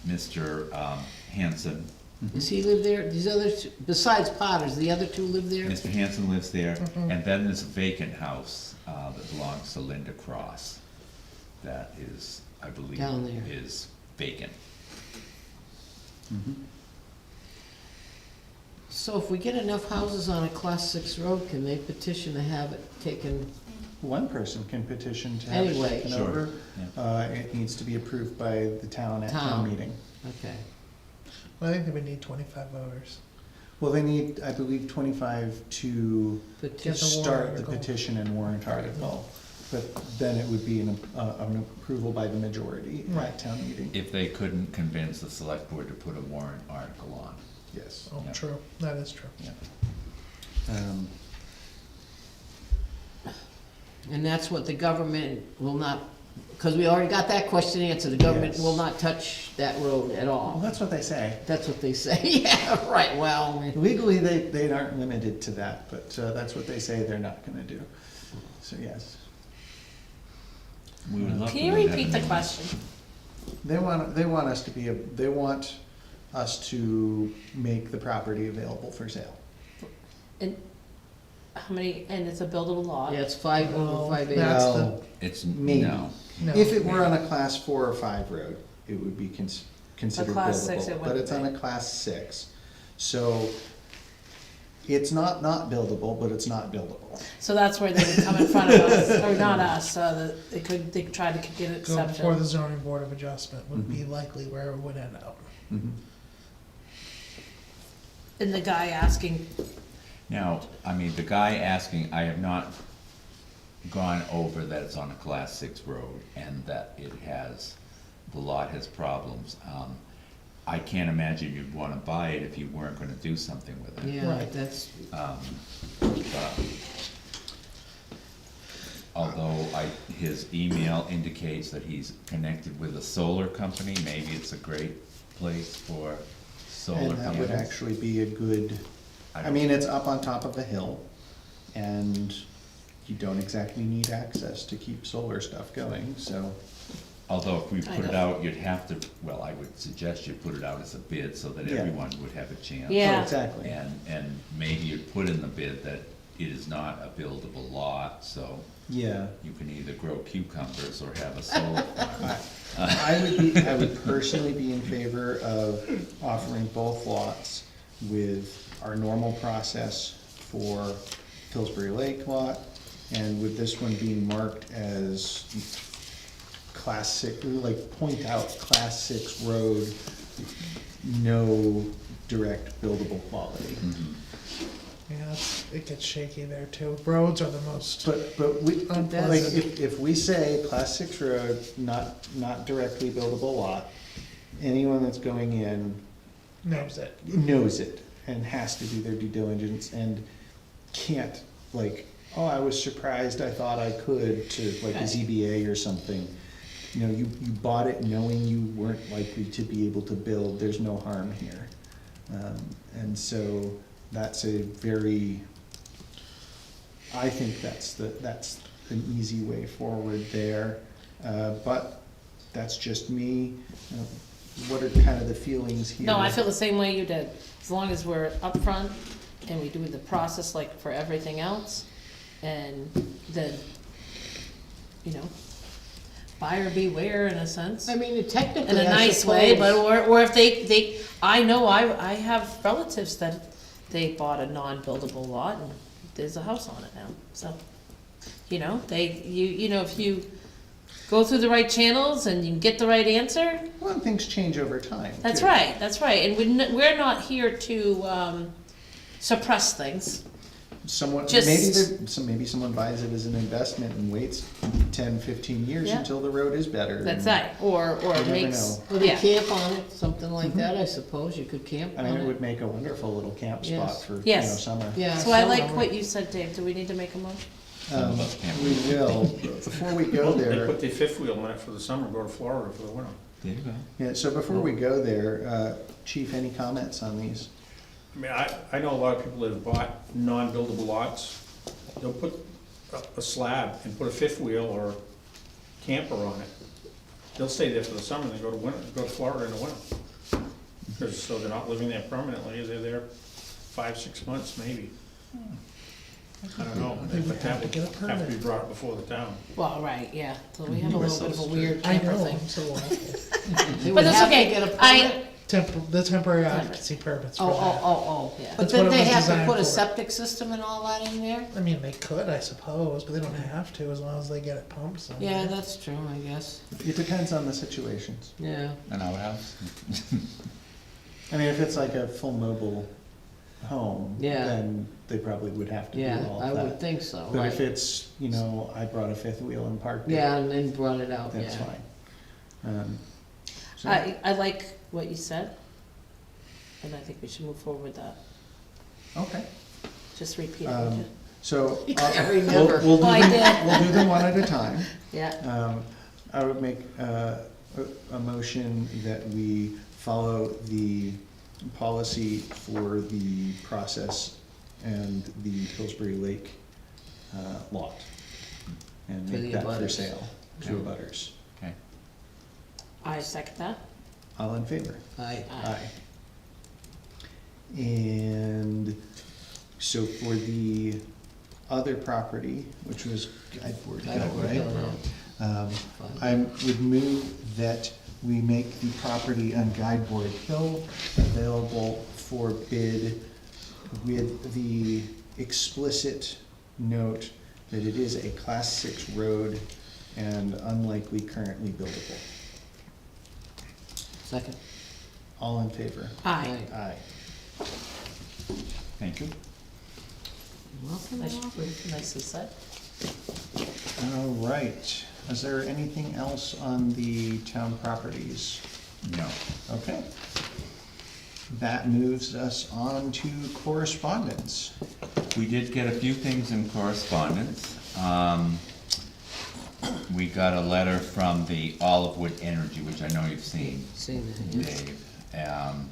Mr. Hanson, Does he live there? These other two, besides Potter's, the other two live there? Mr. Hanson lives there, and then there's a vacant house that belongs to Linda Cross. That is, I believe, Down there. is vacant. So if we get enough houses on a Class 6 road, can they petition to have it taken? One person can petition to have it Anyway. taken Sure, over. yeah. It needs to be approved by the town at town Town. meeting. Okay. Well, I think they would need 25 voters. Well, they need, I believe, 25 to Get Petition. the warrant start the article. petition and warrant article. But then it would be an approval by the majority Right. at town meeting. If they couldn't convince the select board to put a warrant article on. Yes. Oh, Yeah. true, that is true. Yeah. And that's what the government will not, because we already got that question answered, the government Yes. will not touch that road at Well, all. that's what they say. That's what they say, yeah, right, well, Legally, they aren't limited to that, but that's what they say they're not gonna do. So, yes. We would love Can to you have repeat the them. question? They want us to be, they want us to make the property available for sale. And how many, and it's a buildable lot? yeah, it's over 5 acres. That's Well, It's, Maybe. no. No. If it were on a class 4 or 5 road, it would be considered class 6 it buildable, but wouldn't it's on be. a class 6. So it's not buildable, but it's not buildable. So that's where they would come in front of us, or not us, that they tried to get an Go before the exception. zoning board of adjustment would be likely where it would end up. And the guy asking, Now, I mean, the guy asking, I have not gone over that it's on a class 6 road and that it has, the lot has problems. I can't imagine you'd wanna buy it if you weren't gonna do something with it. Yeah, Right. that's, But although his email indicates that he's connected with a solar company, maybe it's a great place for solar And that would panels. actually be a good, I don't- mean, it's up on top of a hill, and you don't exactly need access to keep solar stuff going, so. Although if we I put it know. out, you'd have to, well, I would suggest you put it out as a bid so that Yeah. everyone would have a chance. Yeah. Oh, exactly. And maybe you'd put in the bid that it is not a buildable lot, so Yeah. you can either grow cucumbers or have a solar farm. I would personally be in favor of offering both lots with our normal process for Pillsbury Lake lot, and with this one being marked as class six, like point out class 6 road, no direct buildable quality. Yeah, it gets shaky there too. Roads are the most. But we, like, Unpleasant. if we say class 6 road, not directly buildable lot, anyone that's going in Knows it. knows it and has to do their due diligence and can't, like, oh, I was surprised, I thought I could, to like a Right. ZBA or something. You know, you bought it knowing you weren't likely to be able to build, there's no harm here. And so that's a very, I think that's an easy way forward there. But that's just me. What are kind of the feelings here? No, I feel the same way you did. As long as we're upfront and we do the process like for everything else, and then, you know, buyer beware in a sense. I mean, technically, In a I nice way, but, suppose- or if they, I know, I have relatives that they bought a non-buildable lot and there's a house on it now, so. You know, you know, if you go through the right channels and you can get the right answer, Well, things change over time. that's too. right, and we're not here to, suppress things. Someone, Just- maybe someone buys it as an investment and waits 10, 15 years Yeah. until the road is better. That's and- right, or never makes, know. Or they yeah, camp on it, something like that, I suppose, you could camp I on mean, it it. would make a wonderful little camp spot Yes. for, you know, Yes. summer. Yeah. so I like summer. what you said, Dave, do we need to make a motion? Some of us can't. We will, before we go They there, put their fifth wheel on it for the summer, go to Florida for the winter. There you go. yeah, so before we go there, Chief, any comments on these? I mean, I know a lot of people that have bought non-buildable lots. They'll put a slab and put a fifth wheel or camper on it. They'll stay there for the summer, and then go to Florida in the winter. Because, so they're not living there permanently, they're there 5, 6 months maybe. I don't know, They would but that have to would get a have to be permit. brought up before the town. Well, right, yeah, so we have a We're little bit of a so weird I camper know, thing. I'm so awful. They But would that's have to okay, get a permit. The temporary occupancy permits for Oh, that. oh. Yeah. But That's what then it they was have to designed put a for. septic system and all that in there? I mean, they could, I suppose, but they don't have to as long as they get it pumped somewhere. Yeah, that's true, I guess, It depends on the situations. yeah. An outhouse? I mean, if it's like a full mobile home, Yeah. then they probably would have to do Yeah, all I of would that. think so, But if right. it's, you know, I brought a fifth wheel and parked it, Yeah, and then brought it out, that's yeah. fine. So- I like what you said, and I think we should move forward with that, Okay. just repeat it, would Um, you? So, You can't remember. we'll do Oh, I them, did. we'll do them one at a time. Yeah, I would make a motion that we follow the policy for the process and the Pillsbury Lake lot. And For make the that for abutters. sale to abutters. Okay. I second that. All in favor? Aye. Aye. And so for the other property, which was Guideboard Hill, Guideboard right? Hill, I would move that we make the property on Guideboard Hill available for bid with the explicit note that it is a class 6 road and unlikely currently buildable. Second. All in favor? Aye. Aye. Thank you. Welcome, welcome. Nicely said. All right. Is there anything else on the town properties? No. Okay. That moves us on to correspondence. We did get a few things in correspondence. We got a letter from the Olive Wood Energy, which I know you've seen, Seen that, yeah. Dave.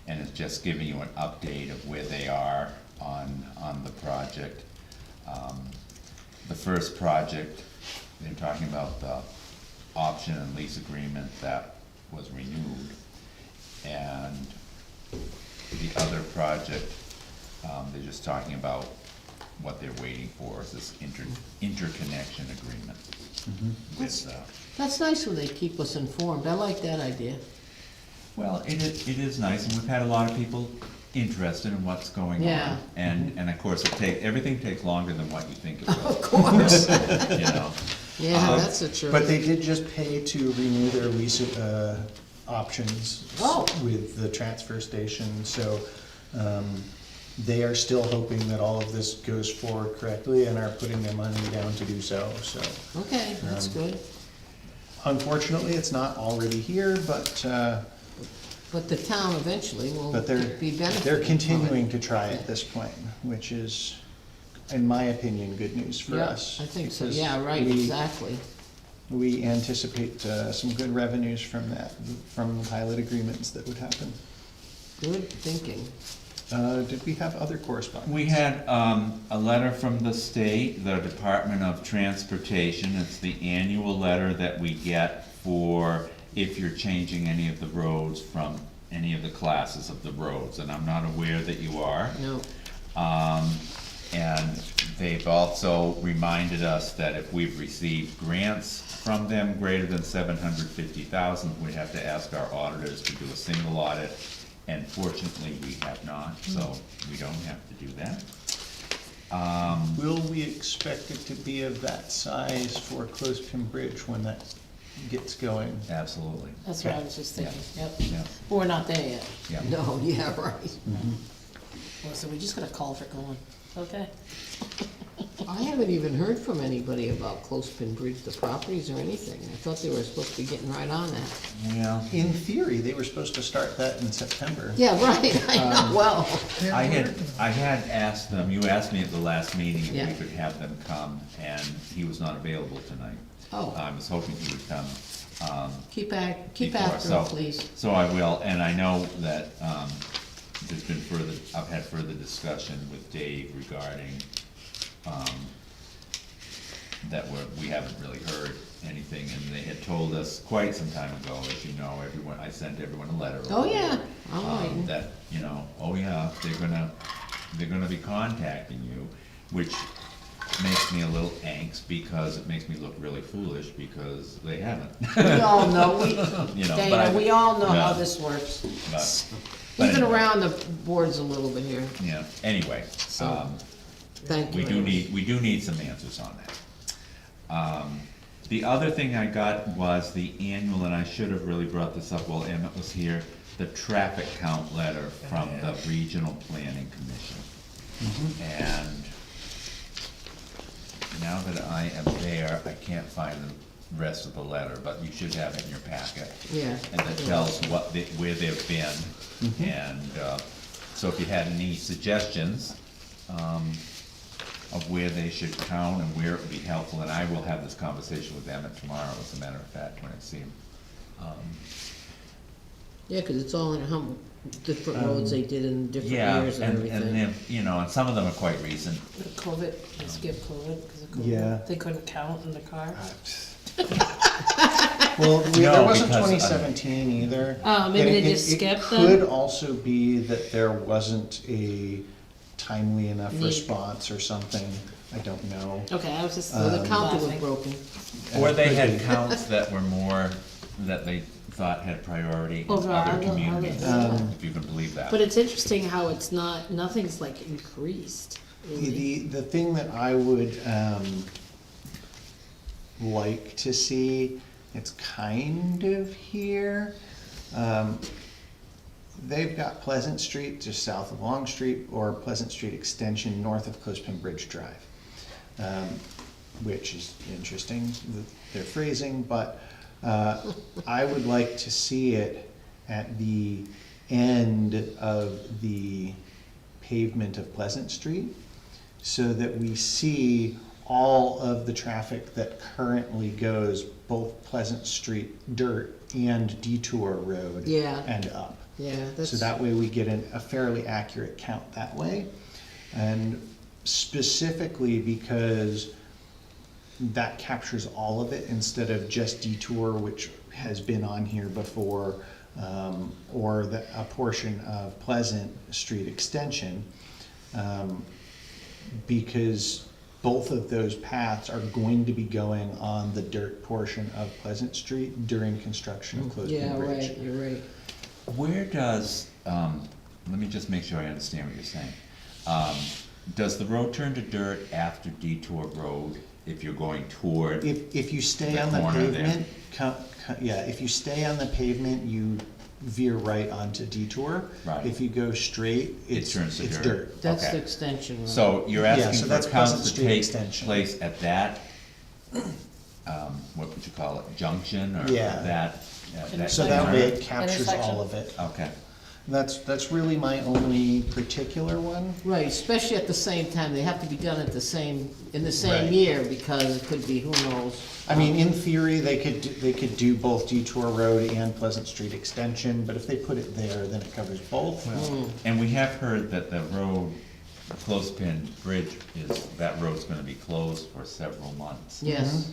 And it's just giving you an update of where they are on the project. the first project, they're talking about the option and lease agreement that was renewed. And the other project, they're just talking about what they're waiting for, is this interconnection agreement. With, That's nice when they keep us informed, I like that idea. well, it is nice, and we've had a lot of people interested in what's going Yeah. on. And of course, everything takes longer than what you think it will. Of course. You know, Yeah, that's the truth. But they did just pay to renew their lease options Oh. with the transfer station, so they are still hoping that all of this goes forward correctly and are putting their money down to do so, so. Okay, that's good. Unfortunately, it's not already here, but But the town eventually will they're, be benefiting they're from it. continuing to try at this point, which is, in my opinion, good news for Yeah, us. I think so, because yeah, right, exactly. We anticipate some good revenues from that, from pilot agreements that would happen. Good thinking. Did we have other correspondence? we had, a letter from the state, the Department of Transportation. It's the annual letter that we get for if you're changing any of the roads from any of the classes of the roads, and I'm not aware that you are. No, And they've also reminded us that if we've received grants from them greater than $750,000, we have to ask our auditors to do a single audit. And fortunately, we have not, so we don't have to do that. Will we expect it to be of that size for Clothespin Bridge when that gets going? Absolutely, That's what I was just thinking, yep. yeah, But we're not there yet. yeah. no, yeah, right. Well, so we just got a call for going, okay. I haven't even heard from anybody about Clothespin Bridge, the properties or anything. I thought they were supposed to be getting right on that. Yeah, In theory, they were supposed to start that in September. Yeah, right, I know, well, They're I working on it. had asked them, you asked me at the last meeting if Yeah. we could have them come, and he was not available tonight. Oh. I was hoping he would come, keep before, after so. them, please. So I will, and I know that, there's been further, I've had further discussion with Dave regarding, that we haven't really heard anything, and they had told us quite some time ago, as you know, I sent everyone a letter. Oh, over, yeah, I'm waiting. That, you know, oh yeah, they're gonna be contacting you, which makes me a little angst, because it makes me look really foolish, because they haven't. We all know, You know, but I- Dana, we all know how yeah. this works. But We've been anyway, around the boards a little bit here, Yeah, anyway, So, thank you. we do need some answers on that. The other thing I got was the annual, and I should have really brought this up while Emmett was here, the traffic count letter from the Regional Planning Commission. And now that I am there, I can't find the rest of the letter, but you should have it in your packet. Yeah. And that tells where they've been, and, so if you had any suggestions, of where they should count and where it would be helpful, and I will have this conversation with Emmett tomorrow, as a matter of fact, when I see him. Yeah, 'cause it's all in how, different roads they did in different Yeah, years and and everything. then, you know, and some of them are quite recent. COVID, they skipped COVID because of COVID. Yeah. They couldn't count in the car. Well, No, there wasn't because, 2017 either. Oh, maybe And they it- just it skipped them? could also be that there wasn't a timely enough Need. response or something, I don't know. Okay, I was just. So the counter was laughing. broken. Or they had Could be. counts that were more, that they thought had priority in Over other other- communities, others. if you can believe that. But it's interesting how it's not, nothing's like increased, really. The thing that I would like to see, it's kind of here. They've got Pleasant Street just south of Long Street, or Pleasant Street Extension north of Clothespin Bridge Drive, which is interesting, their phrasing, but I would like to see it at the end of the pavement of Pleasant Street, so that we see all of the traffic that currently goes both Pleasant Street dirt and Detour Road Yeah. and up. Yeah, that's. So that way we get a fairly accurate count that way. And specifically because that captures all of it instead of just detour, which has been on here before, or a portion of Pleasant Street Extension, because both of those paths are going to be going on the dirt portion of Pleasant Street during construction of Clothespin Yeah, Bridge. right, you're right. Where does, let me just make sure I understand what you're saying. Does the road turn to dirt after Detour Road if you're going toward? If you stay The on the corner there. pavement, yeah, if you stay on the pavement, you veer right onto Detour. Right. If you go straight, It it's turns to dirt. dirt. That's Okay. the extension road. So you're Yeah, asking so for that's Pleasant accounts to Street take Extension. place at that, what would you call it, junction or Yeah. that? So that way turn? it captures all of it. Okay, That's really my only particular one. Right, especially at the same time, they have to be done at the same, in the same Right. year, because it could be, who knows? I mean, in theory, they could do both Detour Road and Pleasant Street Extension, but if they put it there, then it covers both. and we have heard that the road, Clothespin Bridge that road's gonna be closed for several months Yes,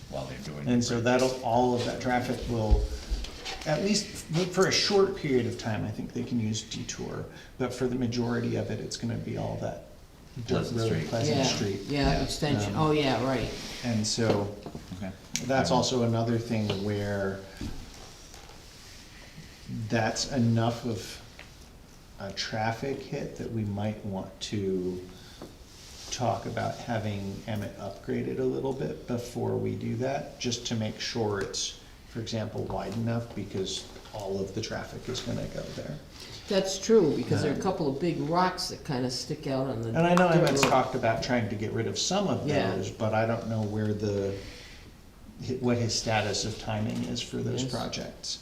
while they're doing the And so bridge. all of that traffic will, at least for a short period of time, I think they can use Detour. But for the majority of it, it's gonna be all that dirt Pleasant road, Street. Pleasant yeah, Street. yeah, extension, oh, yeah, right. And so Okay. that's also another thing where that's enough of a traffic hit that we might want to talk about having Emmett upgraded a little bit before we do that, just to make sure it's, for example, wide enough, because all of the traffic is gonna go there. That's true, because there are a couple of big rocks that kind of stick out on the. And I know dirt Emmett's road. talked about trying to get rid of some of Yeah. those, but I don't know where what his status of timing is for those Yes. projects.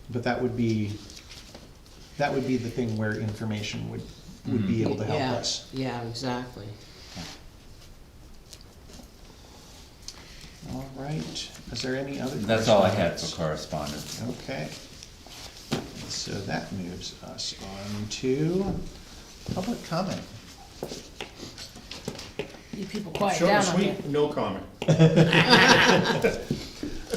But that would be the thing where information would be able to help Yeah, us. yeah, exactly. All right, is there any other? That's all I had correspondence? for correspondence. Okay. So that moves us on to public comment. You people quiet Short down and on here. sweet, no comment.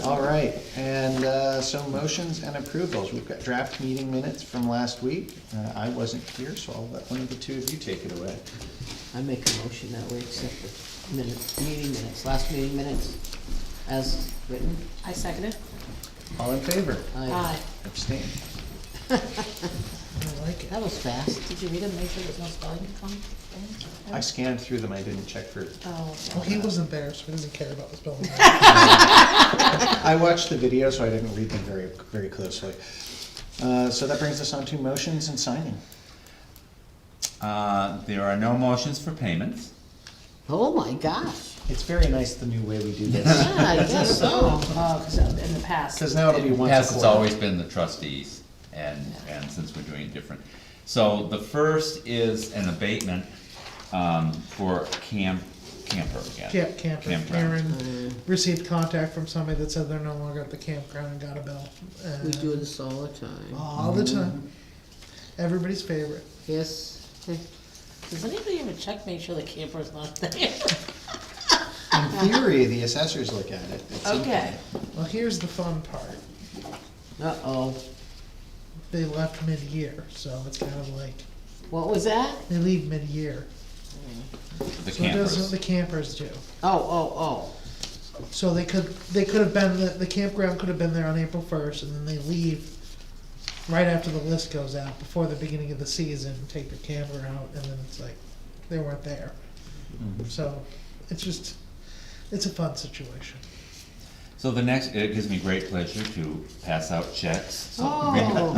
All right, and so motions and approvals. We've got draft meeting minutes from last week. I wasn't here, so I'll let one of the two of you take it away. I make a motion that we accept the meeting minutes, last meeting minutes as written. I second it. All in favor? Aye. Abstain. I like it. That was fast. Did you read them, make sure there's no spelling come? I scanned through them, I didn't check for, Oh, Well, he wasn't there, so he doesn't care about the spelling. I watched the video, so I didn't read them very, very closely. So that brings us on to motions and signing. There are no motions for payments. Oh, my gosh. It's very nice the new way we do this. Yeah, I guess so. Oh, because in the past. Because now it'll be In the once a past, it's quarter. always been the trustees, and since we're doing it different. So the first is an abatement, for camper again. Camper. Campground. Aaron received contact from somebody that said they're no longer at the campground and got a bill. We do this all the time. All the time. Everybody's favorite. Yes. Does anybody ever check, make sure the camper's not there? In theory, the assessors look at it. It's Okay. Well, here's the fun part. Uh-oh. They left mid-year, so it's kind of like, What was that? they leave mid-year. The So it does what campers. the campers do. Oh. So they could have been, the campground could have been there on April first, and then they leave right after the list goes out, before the beginning of the season, take their camper out, and then it's like, they weren't there. So, it's a fun situation. So the next, it gives me great pleasure to pass out checks. So Oh.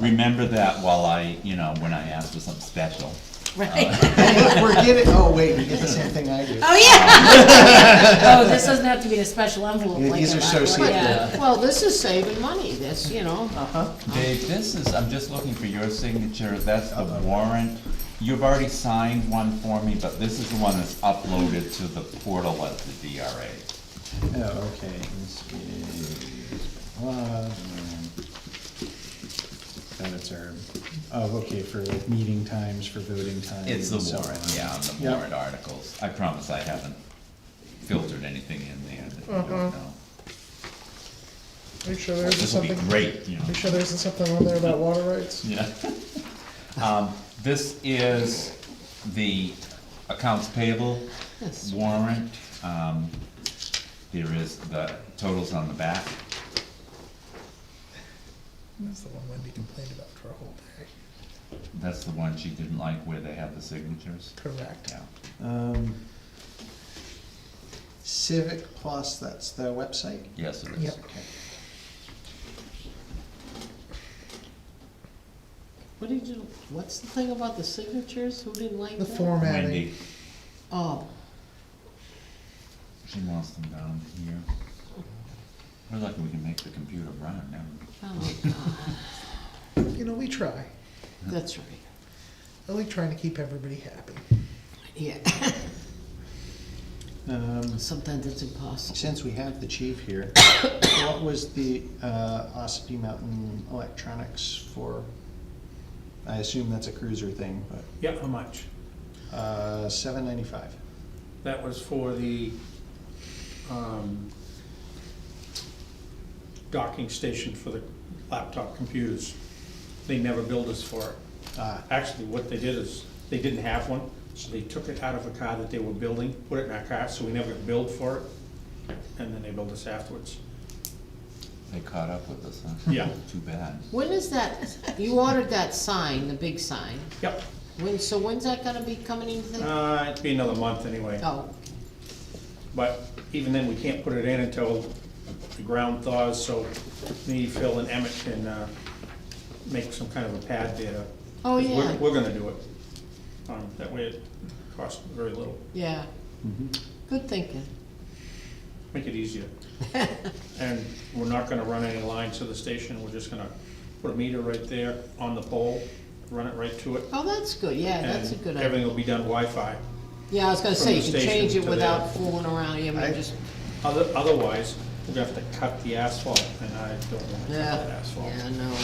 remember that while when I ask for something special. Right. Hey, we're getting, oh wait, you get the same thing I do. Oh, yeah. Oh, this doesn't have to be a special envelope Yeah, like these a are lot. associated. Yeah. Well, this is saving money, this, Uh-huh. Dave, I'm just looking for your signature, that's the warrant. You've already signed one for me, but this is the one that's uploaded to the portal as the DRA. Oh, okay. This is, that it's okay, for like meeting times, for voting times. It's the and so warrant, on. yeah, the Yep. warrant articles. I promise I haven't filtered anything in there that you Uh-huh. don't know. Are you sure there isn't This will be something? great, you know. Are you sure there isn't something on there about water rights? Yeah. This is the accounts payable Yes. warrant. There is the totals on the back. That's the one Wendy complained about for a whole day. That's the one she didn't like where they have the signatures. Correct. Yeah. Civic Plus, that's the website? Yes, it is. Yep. Okay. What did you, what's the thing about the signatures? Who didn't like The that? formatting. Wendy, Oh, she wants them down here. We're lucky we can make the computer run now. oh, You know, we try. that's right. I like trying to keep everybody happy. Yeah. Sometimes it's impossible. Since we have the chief here, what was the Ossipee Mountain Electronics for? I assume that's a cruiser thing, but Yeah, how much? $795. That was for the, docking station for the laptop computers. They never billed us for it. Actually, what they did is, they didn't have one, so they took it out of a car that they were building, put it in our car, so we never got billed for it, and then they billed us afterwards. They caught up with us, huh? Yeah. Too bad. When is that, you ordered that sign, the big sign. Yep, When's that gonna be coming in? it'd be another month anyway, Oh, but even then, we can't put it in until the ground thaws, so me, Phil, and Emmett can, make some kind of a pad there. oh, yeah, We're gonna do it. That way it costs very little. yeah. Good thinking. Make it easier. And we're not gonna run any lines to the station, we're just gonna put a meter right there on the pole, run it right to it. Oh, that's good, yeah, that's a And good everything idea. will be done Wi-Fi. Yeah, I was gonna from say, the you can station change it to without there. fooling around, I mean, just, Otherwise, we're gonna have to cut the asphalt, and I don't want to cut that yeah, asphalt. yeah, no.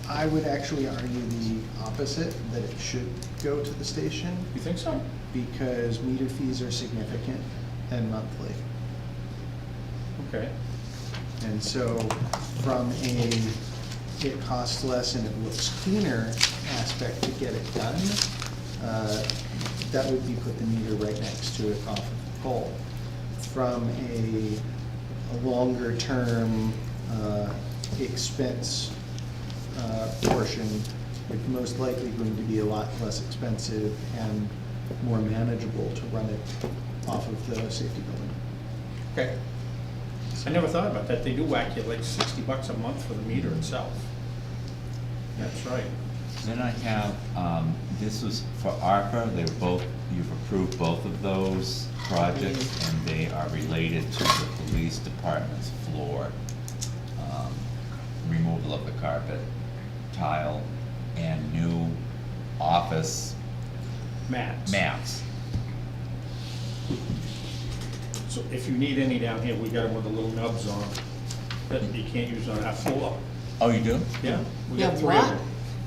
I would actually argue the opposite, that it should go to the station, You think so? because meter fees are significant and monthly. Okay. And so from a, it costs less and it looks cleaner aspect to get it done, that would be put the meter right next to it off of the pole. From a longer term expense portion, it's most likely going to be a lot less expensive and more manageable to run it off of the safety building. Okay. I never thought about that, they do whack you like $60 a month for the meter itself. That's right. Then I have, this was for ARPA, they were both, you've approved both of those projects, and they are related to the police department's floor. Removal of the carpet, tile, and new office Mats. mats. So if you need any down here, we got them with the little nubs on 'em that you can't use on our floor. Oh, you do? Yeah. We Yeah, got 3 what? of them.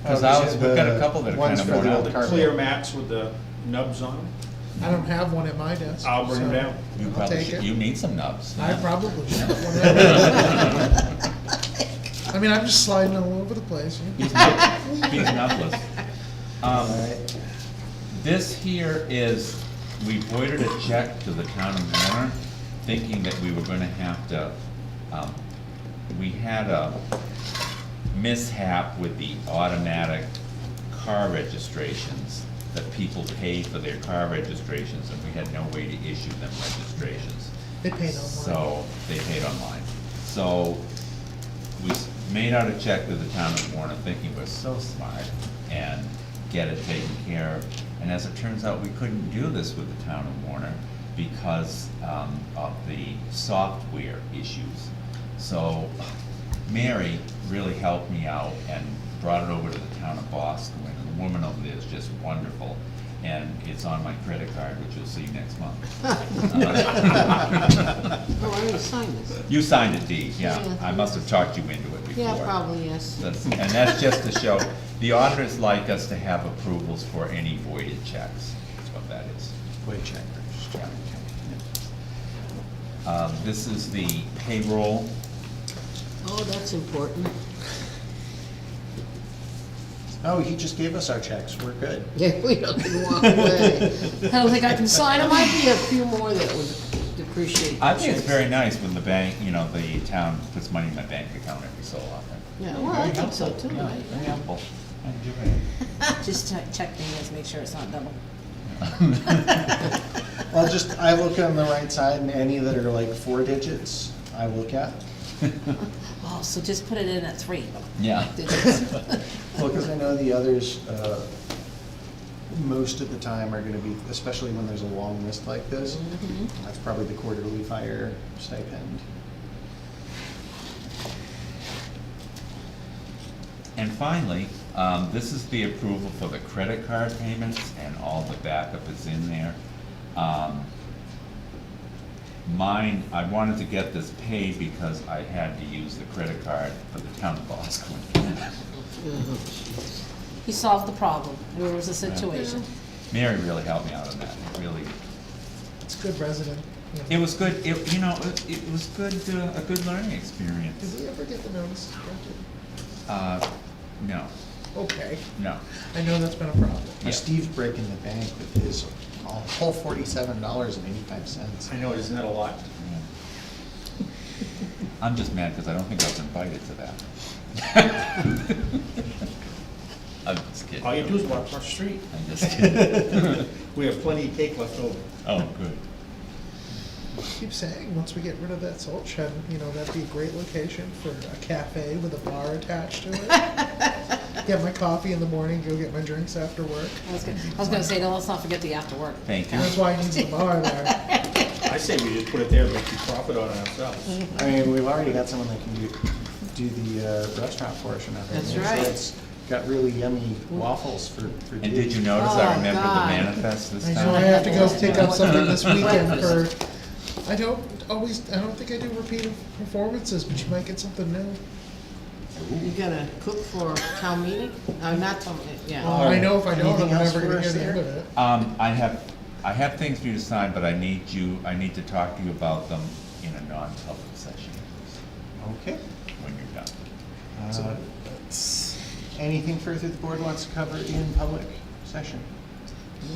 Cause we've got a couple that are Ones kind of for the worn old out. carpet. Clear mats with the nubs on them. I don't have one at my desk. I'll bring them so down. You I'll probably take should, it. you need some nubs. I probably should. I mean, I'm just sliding all over the place. He's nubless. Alright. This here is, we voided a check to the town of Warner, thinking that we were gonna have to, we had a mishap with the automatic car registrations, that people pay for their car registrations, and we had no way to issue them registrations. They paid online. So, they paid online. So, we made out a check to the town of Warner, thinking we're so smart, and get it taken care of. And as it turns out, we couldn't do this with the town of Warner because of the software issues. So, Mary really helped me out and brought it over to the town of Boston, and the woman over there is just wonderful. And it's on my credit card, which you'll see next month. Oh, I already signed this. You signed it, Dee, yeah. Yeah. I must have talked you into it before. Yeah, probably, yes. And that's just to show, the auditors like us to have approvals for any voided checks. That's what that is. Wait, check. Yeah. This is the payroll. Oh, that's important. Oh, he just gave us our checks, we're good. Yeah, we don't can walk away. I don't think I can sign, there might be a few more that would depreciate. I think it's checks. very nice when the bank, the town puts money in my bank account every so often. Yeah, well, I think so too, Yeah, right? very helpful. I enjoy it. Just check things, make sure it's not double. I look on the right side, and any that are like 4 digits, I look at. Oh, so just put it in at 3. Yeah. digits. Well, because I know the others, most of the time are gonna be, especially when there's a long list like this, that's probably the quarterly fire stipend. And finally, this is the approval for the credit card payments, and all the backup is in there. Mine, I wanted to get this paid because I had to use the credit card for the town of Bosquen. He solved the problem, there was a situation. Mary really helped me out on that, really. It's a good resident. you know. It was good, it was good, a good learning experience. Did we ever get the notice printed? No, Okay, no. I know that's been a problem. Yeah. Steve's breaking the bank with his whole $47.85. I know, isn't that a lot? Yeah. I'm just mad because I don't think I was invited to that. I'm just kidding. All you do is walk across the street. I'm just kidding. We have plenty of cake left over. Oh, good. I keep saying, once we get rid of that salt shed, that'd be a great location for a cafe with a bar attached to it. Get my coffee in the morning, go get my drinks after work. I was gonna say, no, let's not forget the after work. Thank you. That's why he needs the bar there. I say we just put it there and make some profit on it ourselves. I mean, we've already got someone that can do the restaurant portion of it. That's So right. it's got really yummy waffles for And did you notice Oh, I remembered the God. manifest this I time? know I have to go pick up something this weekend for, I don't think I do repeated performances, but you might get something new. You gonna cook for town meeting? Not town meeting, yeah. Well, I know if I don't, I'm Anything else never for gonna us hear the end there? of it. I have things for you to sign, but I need to talk to you about them in a non-public session Okay. when you're done. So, Anything further the board wants to cover in public session?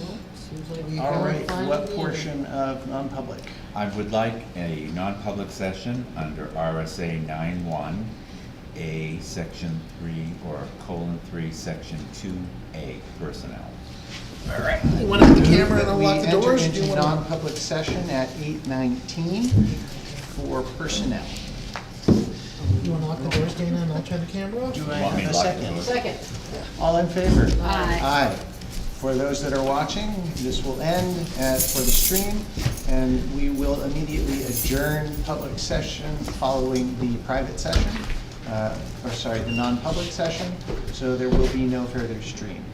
Well, seems like we All found right, finally what the- portion of non-public? I would like a non-public session under RSA 91A, Section 3, or :3, Section 2A, personnel. You wanna hit the camera and We unlock the enter doors? Or do you into wanna? non-public session at 8:19 for personnel. You wanna lock the doors, Dana, and I'll turn the camera off? Do I Want me have to a lock the second? doors? Second. All in favor? Aye. Aye. For those that are watching, this will end for the stream, and we will immediately adjourn public session following the private session, the non-public session, so there will be no further stream.